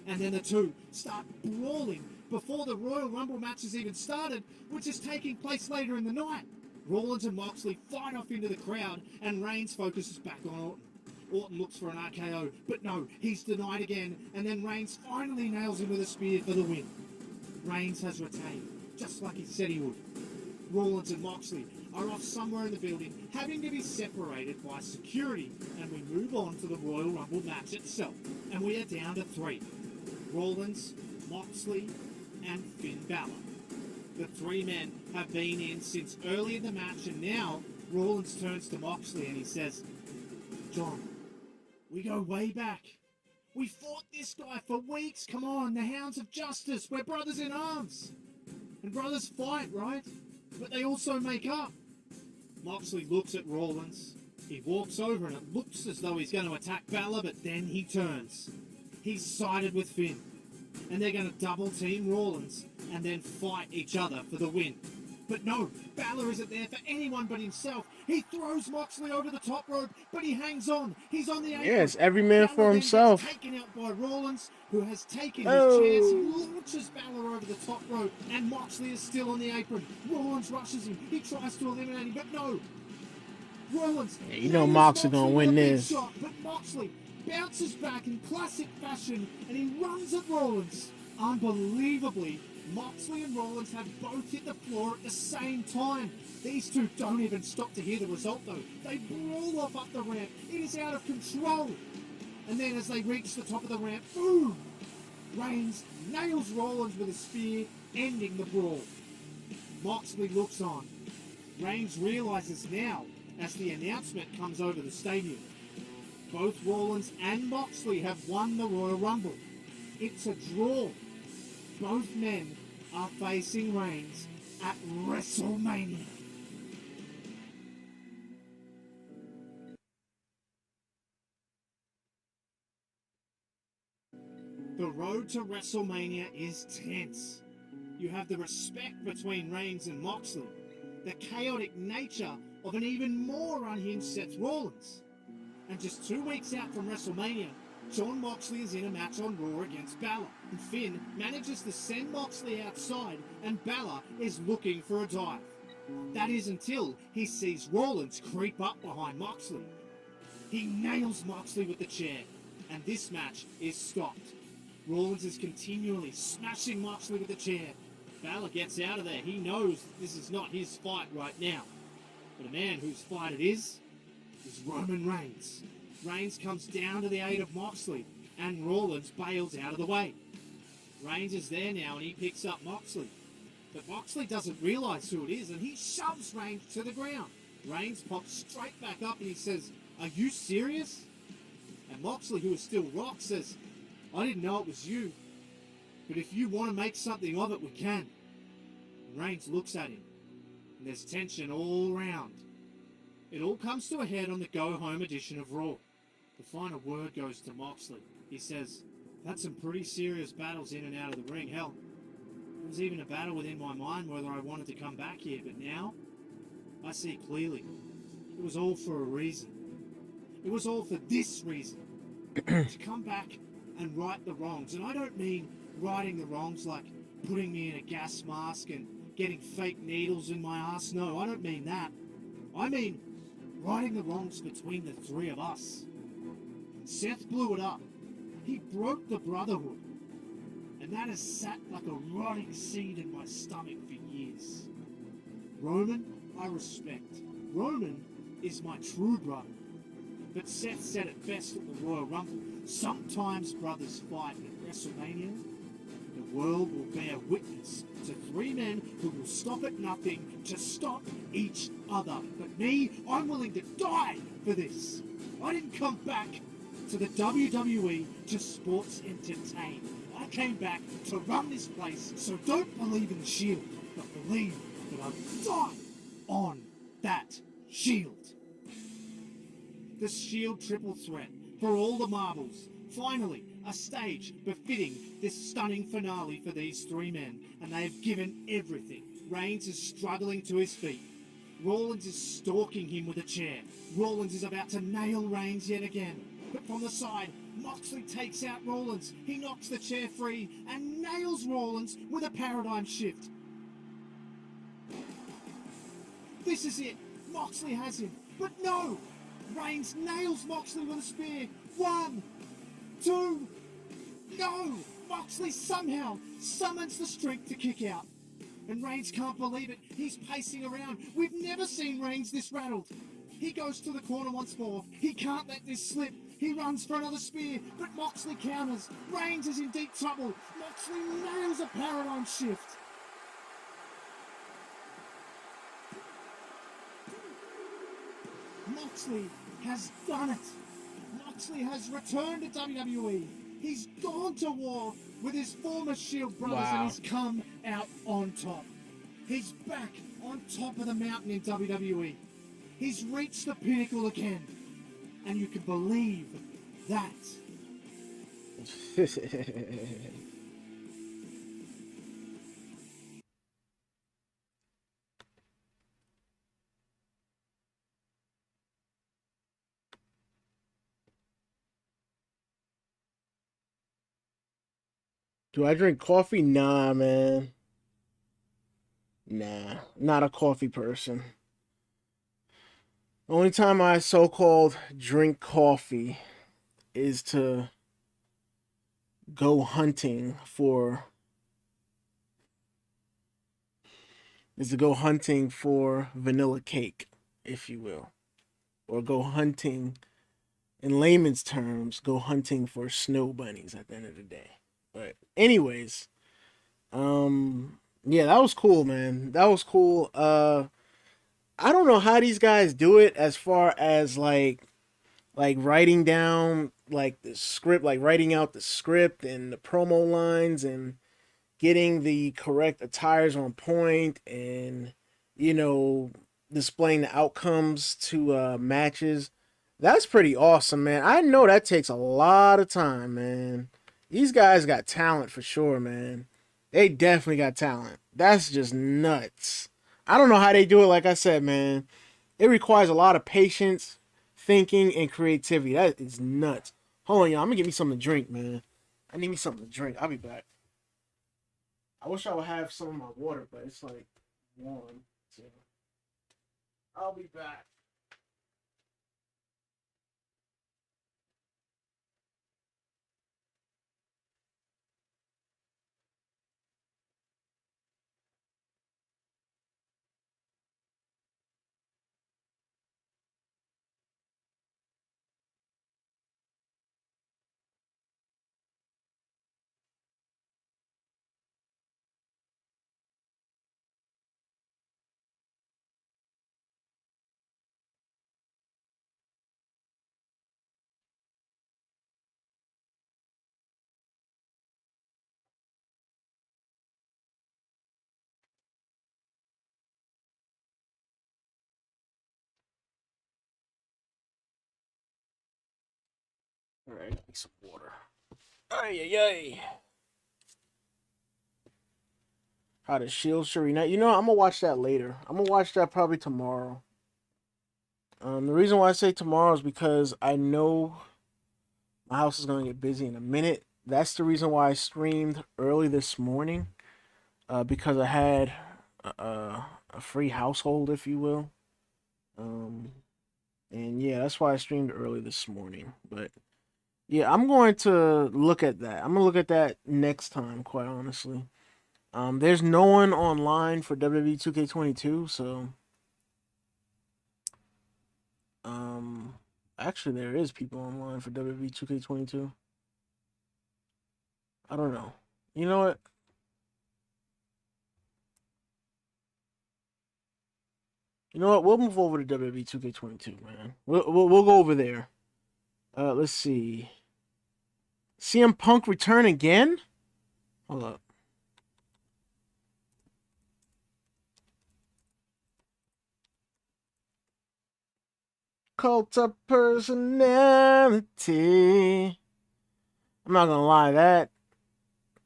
And then the two start brawling before the Royal Rumble match has even started, which is taking place later in the night. Rollins and Moxley fight off into the crowd and Reigns focuses back on Orton. Orton looks for an RKO, but no, he's denied again, and then Reigns finally nails him with a spear for the win. Reigns has retained, just like he said he would. Rollins and Moxley are off somewhere in the building, having to be separated by security, and we move on to the Royal Rumble match itself, and we are down to 3. Rollins, Moxley, and Finn Balor. The 3 men have been in since early in the match, and now Rollins turns to Moxley and he says, "John, we go way back. We fought this guy for weeks. Come on, the Hounds of Justice. We're brothers in arms. And brothers fight, right? But they also make up." Moxley looks at Rollins. He walks over and it looks as though he's going to attack Balor, but then he turns. He's sided with Finn. And they're going to double team Rollins and then fight each other for the win. But no, Balor isn't there for anyone but himself. He throws Moxley over the top rope, but he hangs on. He's on the apron. Yes, every man for Balor then himself. gets taken out by Rollins, who has taken his chance. He launches Balor over the top rope, and Moxley is still on the apron. Rollins rushes him. He tries to eliminate him, but no. Rollins. Yeah, you know nails Moxley gonna with win a big this. shot, but Moxley bounces back in classic fashion and he runs at Rollins. Unbelievably, Moxley and Rollins have both hit the floor at the same time. These two don't even stop to hear the result though. They brawl off up the ramp. It is out of control. And then as they reach the top of the ramp, boom! Reigns nails Rollins with a spear, ending the brawl. Moxley looks on. Reigns realizes now as the announcement comes over the stadium. Both Rollins and Moxley have won the Royal Rumble. It's a draw. Both men are facing Reigns at WrestleMania. The road to WrestleMania is tense. You have the respect between Reigns and Moxley, the chaotic nature of an even more unhinged Seth Rollins. And just 2 weeks out from WrestleMania, Jon Moxley is in a match on Raw against Balor. And Finn manages to send Moxley outside and Balor is looking for a dive. That is until he sees Rollins creep up behind Moxley. He nails Moxley with the chair and this match is stopped. Rollins is continually smashing Moxley with the chair. Balor gets out of there. He knows this is not his fight right now. But a man whose fight it is Roman Reigns. Reigns comes down to the aid of Moxley, and Rollins bails out of the way. Reigns is there now, and he picks up Moxley. But Moxley doesn't realise who it is, and he shoves Reigns to the ground. Reigns pops straight back up, and he says, "Are you serious?" And Moxley, who is still rocked, says, "I didn't know it was you. But if you want to make something of it, we can." And Reigns looks at him, and there's tension all around. It all comes to a head on the go-home edition of Raw. The final word goes to Moxley. He says, "I've had some pretty serious battles in and out of the ring. Hell, there was even a battle within my mind whether I wanted to come back here. But now, I see clearly. It was all for a reason. It was all for this reason. To come back and right the wrongs. And I don't mean righting the wrongs like putting me in a gas mask and getting fake needles in my ass. No, I don't mean that. I mean righting the wrongs between the three of us. Seth blew it up. He broke the brotherhood. And that has sat like a rotting seed in my stomach for years. Roman, I respect. Roman is my true brother. But Seth said it best at the Royal Rumble. Sometimes brothers fight at WrestleMania. The world will bear witness to three men who will stop at nothing to stop each other. But me, I'm willing to die for this. I didn't come back to the WWE to sports entertain. I came back to run this place. So don't believe in the Shield, but believe that I'll die on that Shield. The Shield triple threat for all the marbles. Finally, a stage befitting this stunning finale for these three men, and they have given everything. Reigns is struggling to his feet. Rollins is stalking him with a chair. Rollins is about to nail Reigns yet again. But from the side, Moxley takes out Rollins. He knocks the chair free and nails Rollins with a paradigm shift. This is it. Moxley has him. But no! Reigns nails Moxley with a spear. 1, 2, no! Moxley somehow summons the strength to kick out. And Reigns can't believe it. He's pacing around. We've never seen Reigns this rattled. He goes to the corner once more. He can't let this slip. He runs for another spear, but Moxley counters. Reigns is in deep trouble. Moxley nails a paradigm shift. Moxley has done it. Moxley has returned to WWE. He's gone to war with his former Shield brothers and he's come out on top. He's back on top of the mountain in WWE. He's reached the pinnacle again. And you can believe that. Do I drink coffee? Nah, man. Nah, not a coffee person. The only time I so-called drink coffee is to go hunting for vanilla cake, if you will, or go hunting, in layman's terms, go hunting for snow bunnies at the end of the day. But anyways, yeah, that was cool, man. That was cool. I don't know how these guys do it as far as like writing down like the script, like writing out the script and the promo lines and getting the correct attires on point and, you know, displaying the outcomes to matches. That's pretty awesome, man. I know that takes a lot of time, man. These guys got talent for sure, man. They definitely got talent. That's just nuts. I don't know how they do it. Like I said, man, it requires a lot of patience, thinking, and creativity. That is nuts. Hold on, y'all. I'm gonna get me something to drink, man. I need me something to drink. I'll be back. I wish I would have some of my water, but it's like warm. So I'll be back. All right, need some water. Ay, ay, ay. How the Shield should reunite. You know, I'm gonna watch that later. I'm gonna watch that probably tomorrow. The reason why I say tomorrow is because I know my house is gonna get busy in a minute. That's the reason why I streamed early this morning. Because I had a free household, if you will. And yeah, that's why I streamed early this morning. But yeah, I'm going to look at that. I'm gonna look at that next time, quite honestly. There's no one online for WWE 2K22, so actually there is people online for WWE 2K22. I don't know. You know what? You know what? We'll move over to WWE 2K22, man. We'll go over there. Let's see. CM Punk return again? Hold up. Cult of personality. I'm not gonna lie,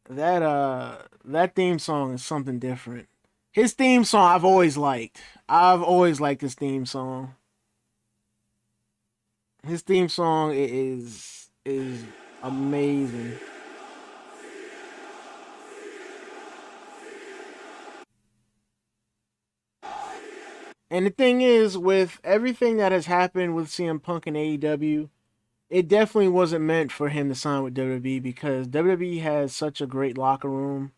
that theme song is something different. His theme song I've always liked. I've always liked his theme song. His theme song is amazing. And the thing is, with everything that has happened with CM Punk and AEW, it definitely wasn't meant for him to sign with WWE because WWE has such a great locker room.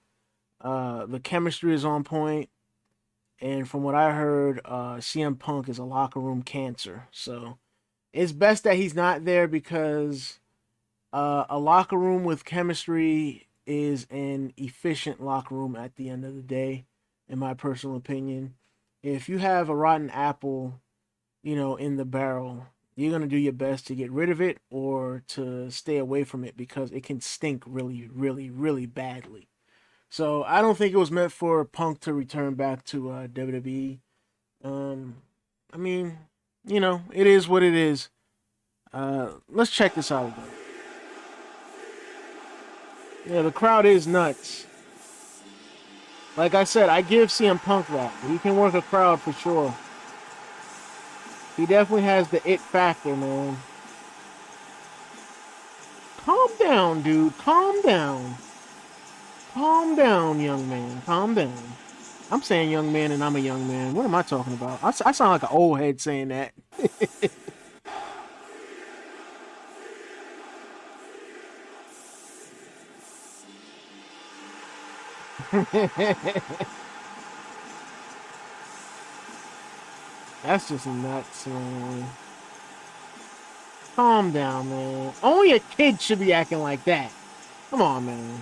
The chemistry is on point. And from what I heard, CM Punk is a locker room cancer. So it's best that he's not there because a locker room with chemistry is an efficient locker room at the end of the day, in my personal opinion. If you have a rotten apple, you know, in the barrel, you're going to do your best to get rid of it or to stay away from it because it can stink really, really, really badly. So I don't think it was meant for Punk to return back to WWE. I mean, you know, it is what it is. Let's check this out again. Yeah, the crowd is nuts. Like I said, I give CM Punk that. He can work a crowd for sure. He definitely has the it factor, man. Calm down, dude. Calm down. Calm down, young man. Calm down. I'm saying young man and I'm a young man. What am I talking about? I sound like an old head saying that. That's just nuts, man. Calm down, man. Only a kid should be acting like that. Come on, man.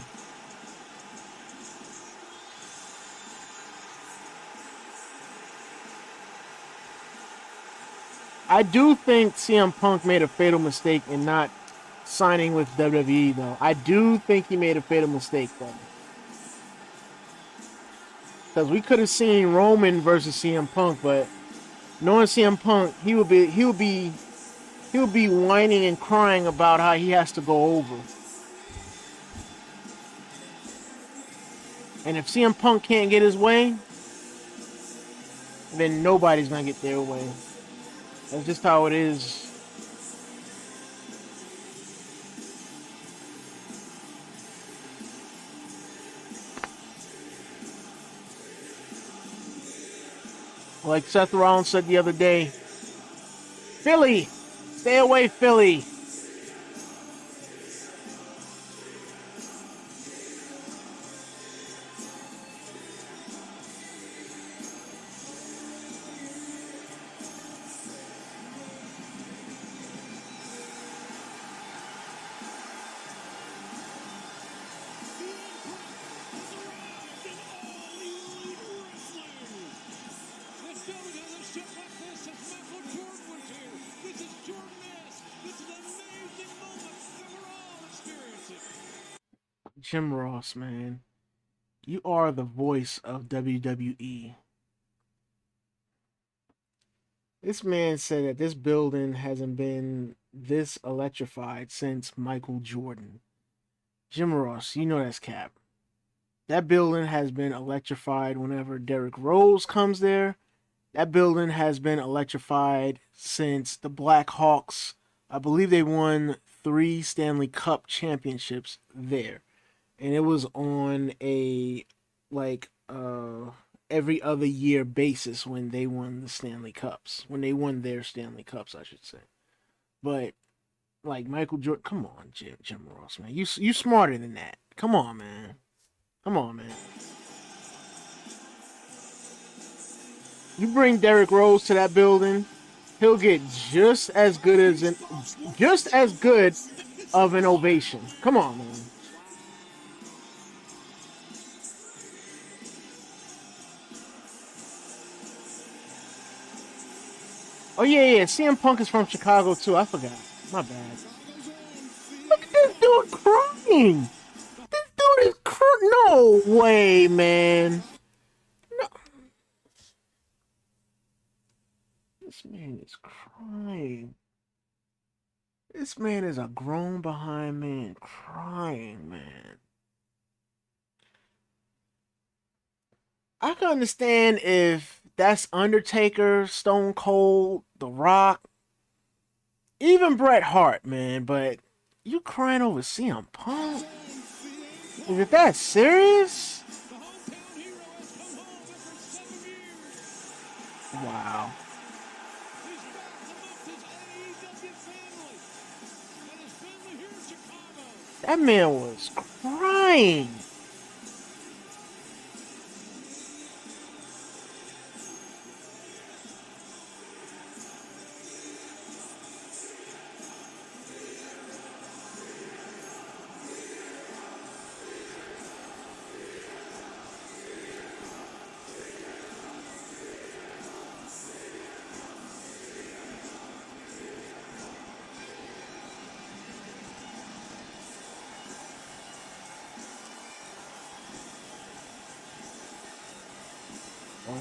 I do think CM Punk made a fatal mistake in not signing with WWE, though. I do think he made a fatal mistake, though. Because we could have seen Roman versus CM Punk, but knowing CM Punk, he would be whining and crying about how he has to go over. And if CM Punk can't get his way, then nobody's gonna get their way. That's just how it is. Like Seth Rollins said the other day, Philly, stay away, Philly. Jim Ross, man. You are the voice of WWE. This man said that this building hasn't been this electrified since Michael Jordan. Jim Ross, you know that's cap. That building has been electrified whenever Derrick Rose comes there. That building has been electrified since the Blackhawks. I believe they won 3 Stanley Cup championships there. And it was on a every other year basis when they won the Stanley Cups. When they won their Stanley Cups, I should say. But like Michael Jordan, come on, Jim Ross, man. You smarter than that. Come on, man. Come on, man. You bring Derrick Rose to that building, he'll get just as good of an ovation. Come on, man. Oh, yeah. CM Punk is from Chicago, too. I forgot. My bad. Look at this dude crying. This dude is crying. No way, man. No. This man is crying. This man is a grown behind man crying, man. I can understand if that's Undertaker, Stone Cold, The Rock, even Bret Hart, man, but you crying over CM Punk? Is it that serious? Wow. That man was crying.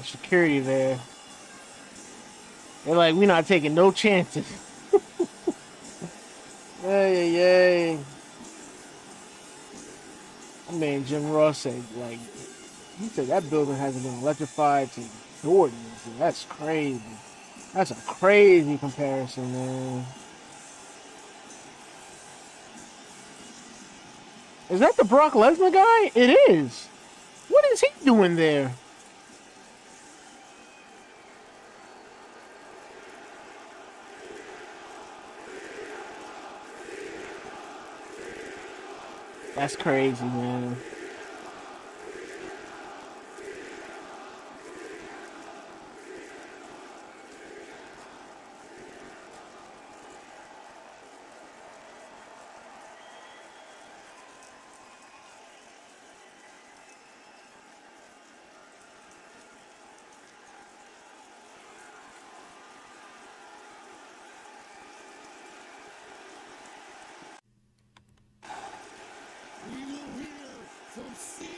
Security there. They're like, we're not taking no chances. Yay. I mean, Jim Ross said, like, he said that building hasn't been electrified to Jordan. That's crazy. That's a crazy comparison, man. Is that the Brock Lesnar guy? It is. What is he doing there? That's crazy, man.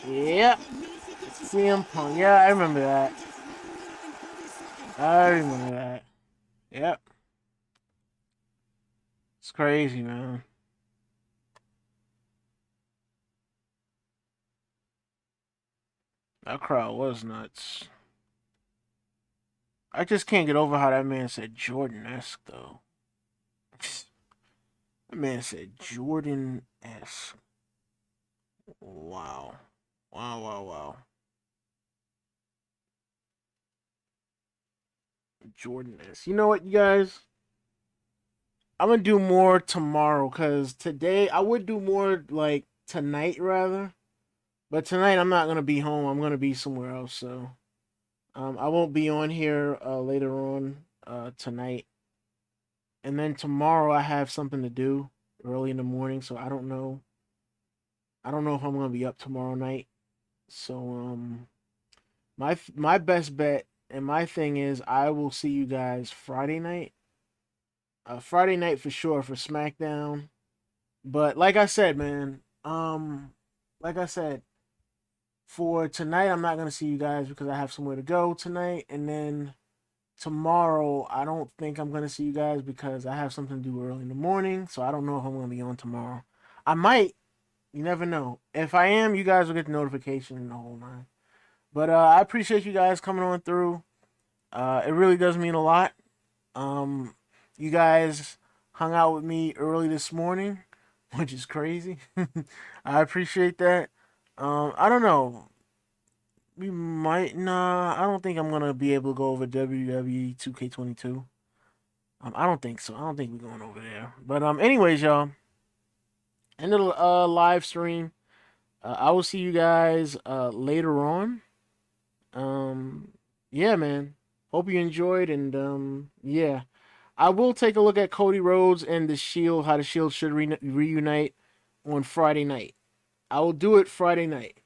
Yep. CM Punk. Yeah, I remember that. I remember that. Yep. It's crazy, man. That crowd was nuts. I just can't get over how that man said Jordan-esque, though. That man said Jordan-esque. Wow. Wow, wow, wow. Jordan-esque. You know what, you guys? I'm gonna do more tomorrow, because today I would do more like tonight rather. But tonight I'm not gonna be home. I'm gonna be somewhere else, so I won't be on here later on tonight. And then tomorrow I have something to do early in the morning, so I don't know. I don't know if I'm gonna be up tomorrow night. So my best bet and my thing is I will see you guys Friday night. Friday night for sure for SmackDown. But like I said, man, like I said, for tonight I'm not gonna see you guys because I have somewhere to go tonight, and then tomorrow I don't think I'm gonna see you guys because I have something to do early in the morning. So I don't know if I'm gonna be on tomorrow. I might. You never know. If I am, you guys will get the notification and the whole nine. But I appreciate you guys coming on through. It really does mean a lot. You guys hung out with me early this morning, which is crazy. I appreciate that. I don't know. We might I don't think I'm gonna be able to go over WWE 2K22. I don't think so. I don't think we're going over there. But anyways, y'all. End of the live stream. I will see you guys later on. Yeah, man. Hope you enjoyed, and yeah. I will take a look at Cody Rhodes and the Shield, how the Shield should reunite on Friday night. I will do it Friday night.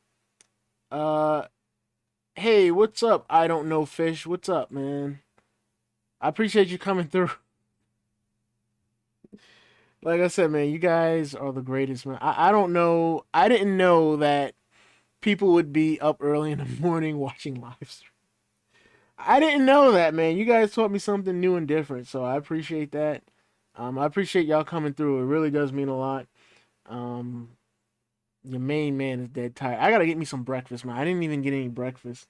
Hey, what's up? I don't know, Fish. What's up, man? I appreciate you coming through. Like I said, man, you guys are the greatest, man. I don't know. I didn't know that people would be up early in the morning watching live stream. I didn't know that, man. You guys taught me something new and different, so I appreciate that. I appreciate y'all coming through. It really does mean a lot. Your main man is dead tired. I gotta get me some breakfast, man. I didn't even get any breakfast.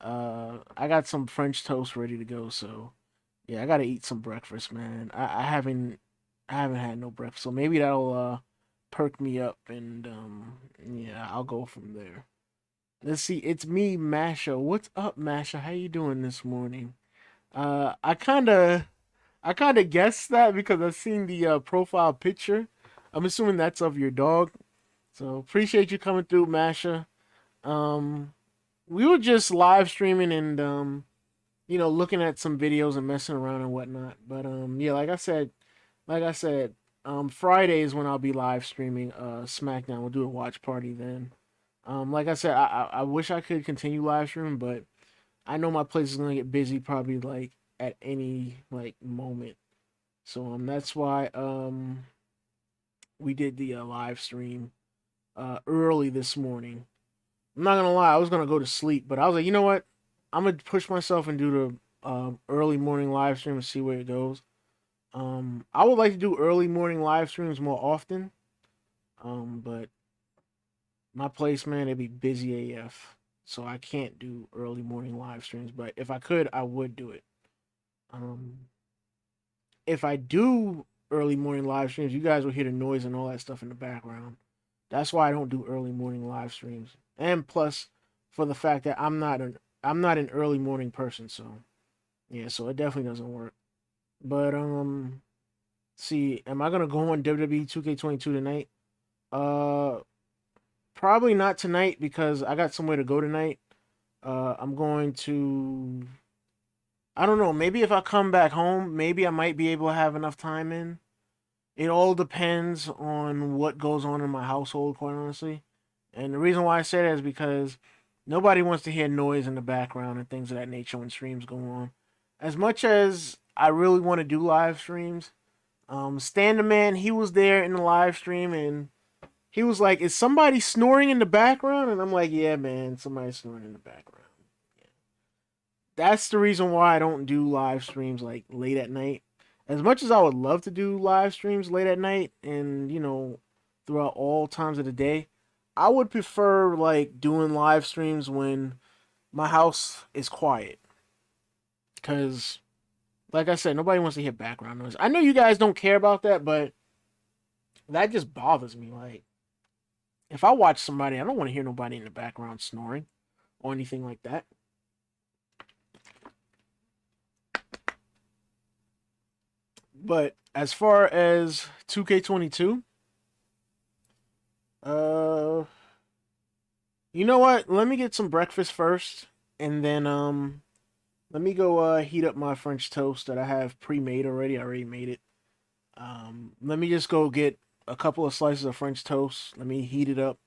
I got some French toast ready to go, so yeah, I gotta eat some breakfast, man. I haven't had no breakfast, so maybe that'll perk me up, and yeah, I'll go from there. Let's see, it's me, Masha. What's up, Masha? How you doing this morning? I kinda guessed that because I've seen the profile picture. I'm assuming that's of your dog. So appreciate you coming through, Masha. We were just live streaming and looking at some videos and messing around and whatnot. But yeah, like I said, Friday is when I'll be live streaming SmackDown. We'll do a watch party then. Like I said, I wish I could continue live streaming, but I know my place is gonna get busy probably like at any like moment. So that's why we did the live stream early this morning. I'm not gonna lie, I was gonna go to sleep, but I was like, you know what? I'm gonna push myself and do the early morning live stream and see where it goes. I would like to do early morning live streams more often. But my place, man, it'd be busy AF. So I can't do early morning live streams. But if I could, I would do it. If I do early morning live streams, you guys will hear the noise and all that stuff in the background. That's why I don't do early morning live streams. And plus, for the fact that I'm not an early morning person, so yeah, so it definitely doesn't work. But see, am I gonna go on WWE 2K22 tonight? Probably not tonight because I got somewhere to go tonight. I'm going to, I don't know, maybe if I come back home, maybe I might be able to have enough time in. It all depends on what goes on in my household, quite honestly. And the reason why I say that is because nobody wants to hear noise in the background and things of that nature when streams go on. As much as I really want to do live streams, Stand the Man, he was there in the live stream and He was like, "Is somebody snoring in the background?" And I'm like, "Yeah, man, somebody's snoring in the background." Yeah. That's the reason why I don't do live streams like late at night. As much as I would love to do live streams late at night and, throughout all times of the day, I would prefer like doing live streams when my house is quiet. Cause like I said, nobody wants to hear background noise. I know you guys don't care about that, but that just bothers me. Like, if I watch somebody, I don't want to hear nobody in the background snoring or anything like that. But as far as 2K22, you know what? Let me get some breakfast first, and then let me go heat up my French toast that I have pre-made already. I already made it. Let me just go get a couple of slices of French toast. Let me heat it up.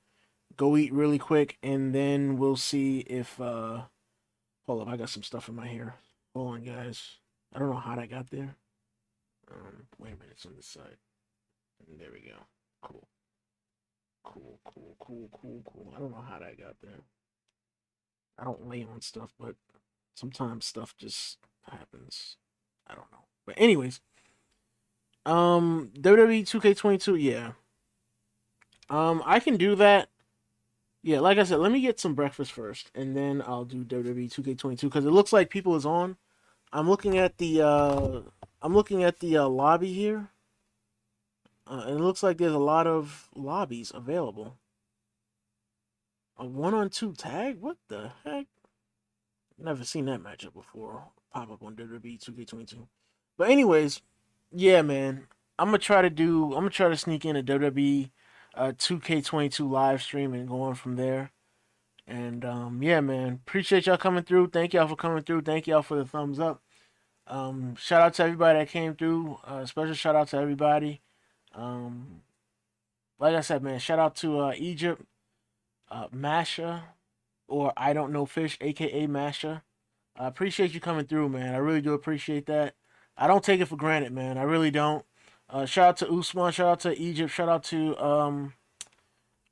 Go eat really quick, and then we'll see if hold up, I got some stuff in my hair. Hold on, guys. I don't know how that got there. Wait a minute, it's on this side. And there we go. Cool. Cool. I don't know how that got there. I don't lay on stuff, but sometimes stuff just happens. I don't know. But anyways, WWE 2K22, yeah. I can do that. Yeah, like I said, let me get some breakfast first, and then I'll do WWE 2K22 because it looks like people is on. I'm looking at the lobby here, and it looks like there's a lot of lobbies available. A 1-on-2 tag? What the heck? Never seen that matchup before. Pop up on WWE 2K22. But anyways, yeah, man. I'm gonna try to sneak in a WWE 2K22 live stream and go on from there. And yeah, man. Appreciate y'all coming through. Thank y'all for coming through. Thank y'all for the thumbs up. Shout out to everybody that came through. Special shout out to everybody. Like I said, man, shout out to Egypt, Masha, or I Don't Know Fish, aka Masha. I appreciate you coming through, man. I really do appreciate that. I don't take it for granted, man. I really don't. Shout out to Usman. Shout out to Egypt. Shout out to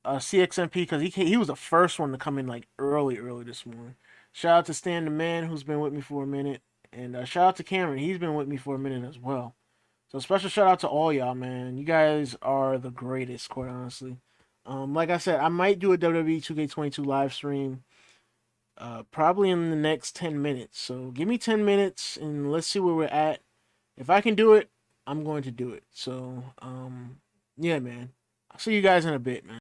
CXMP because he was the first one to come in like early this morning. Shout out to Stan the Man who's been with me for a minute. And shout out to Cameron. He's been with me for a minute as well. So special shout out to all y'all, man. You guys are the greatest, quite honestly. Like I said, I might do a WWE 2K22 live stream probably in the next 10 minutes. So give me 10 minutes and let's see where we're at. If I can do it, I'm going to do it. So, yeah, man. I'll see you guys in a bit, man.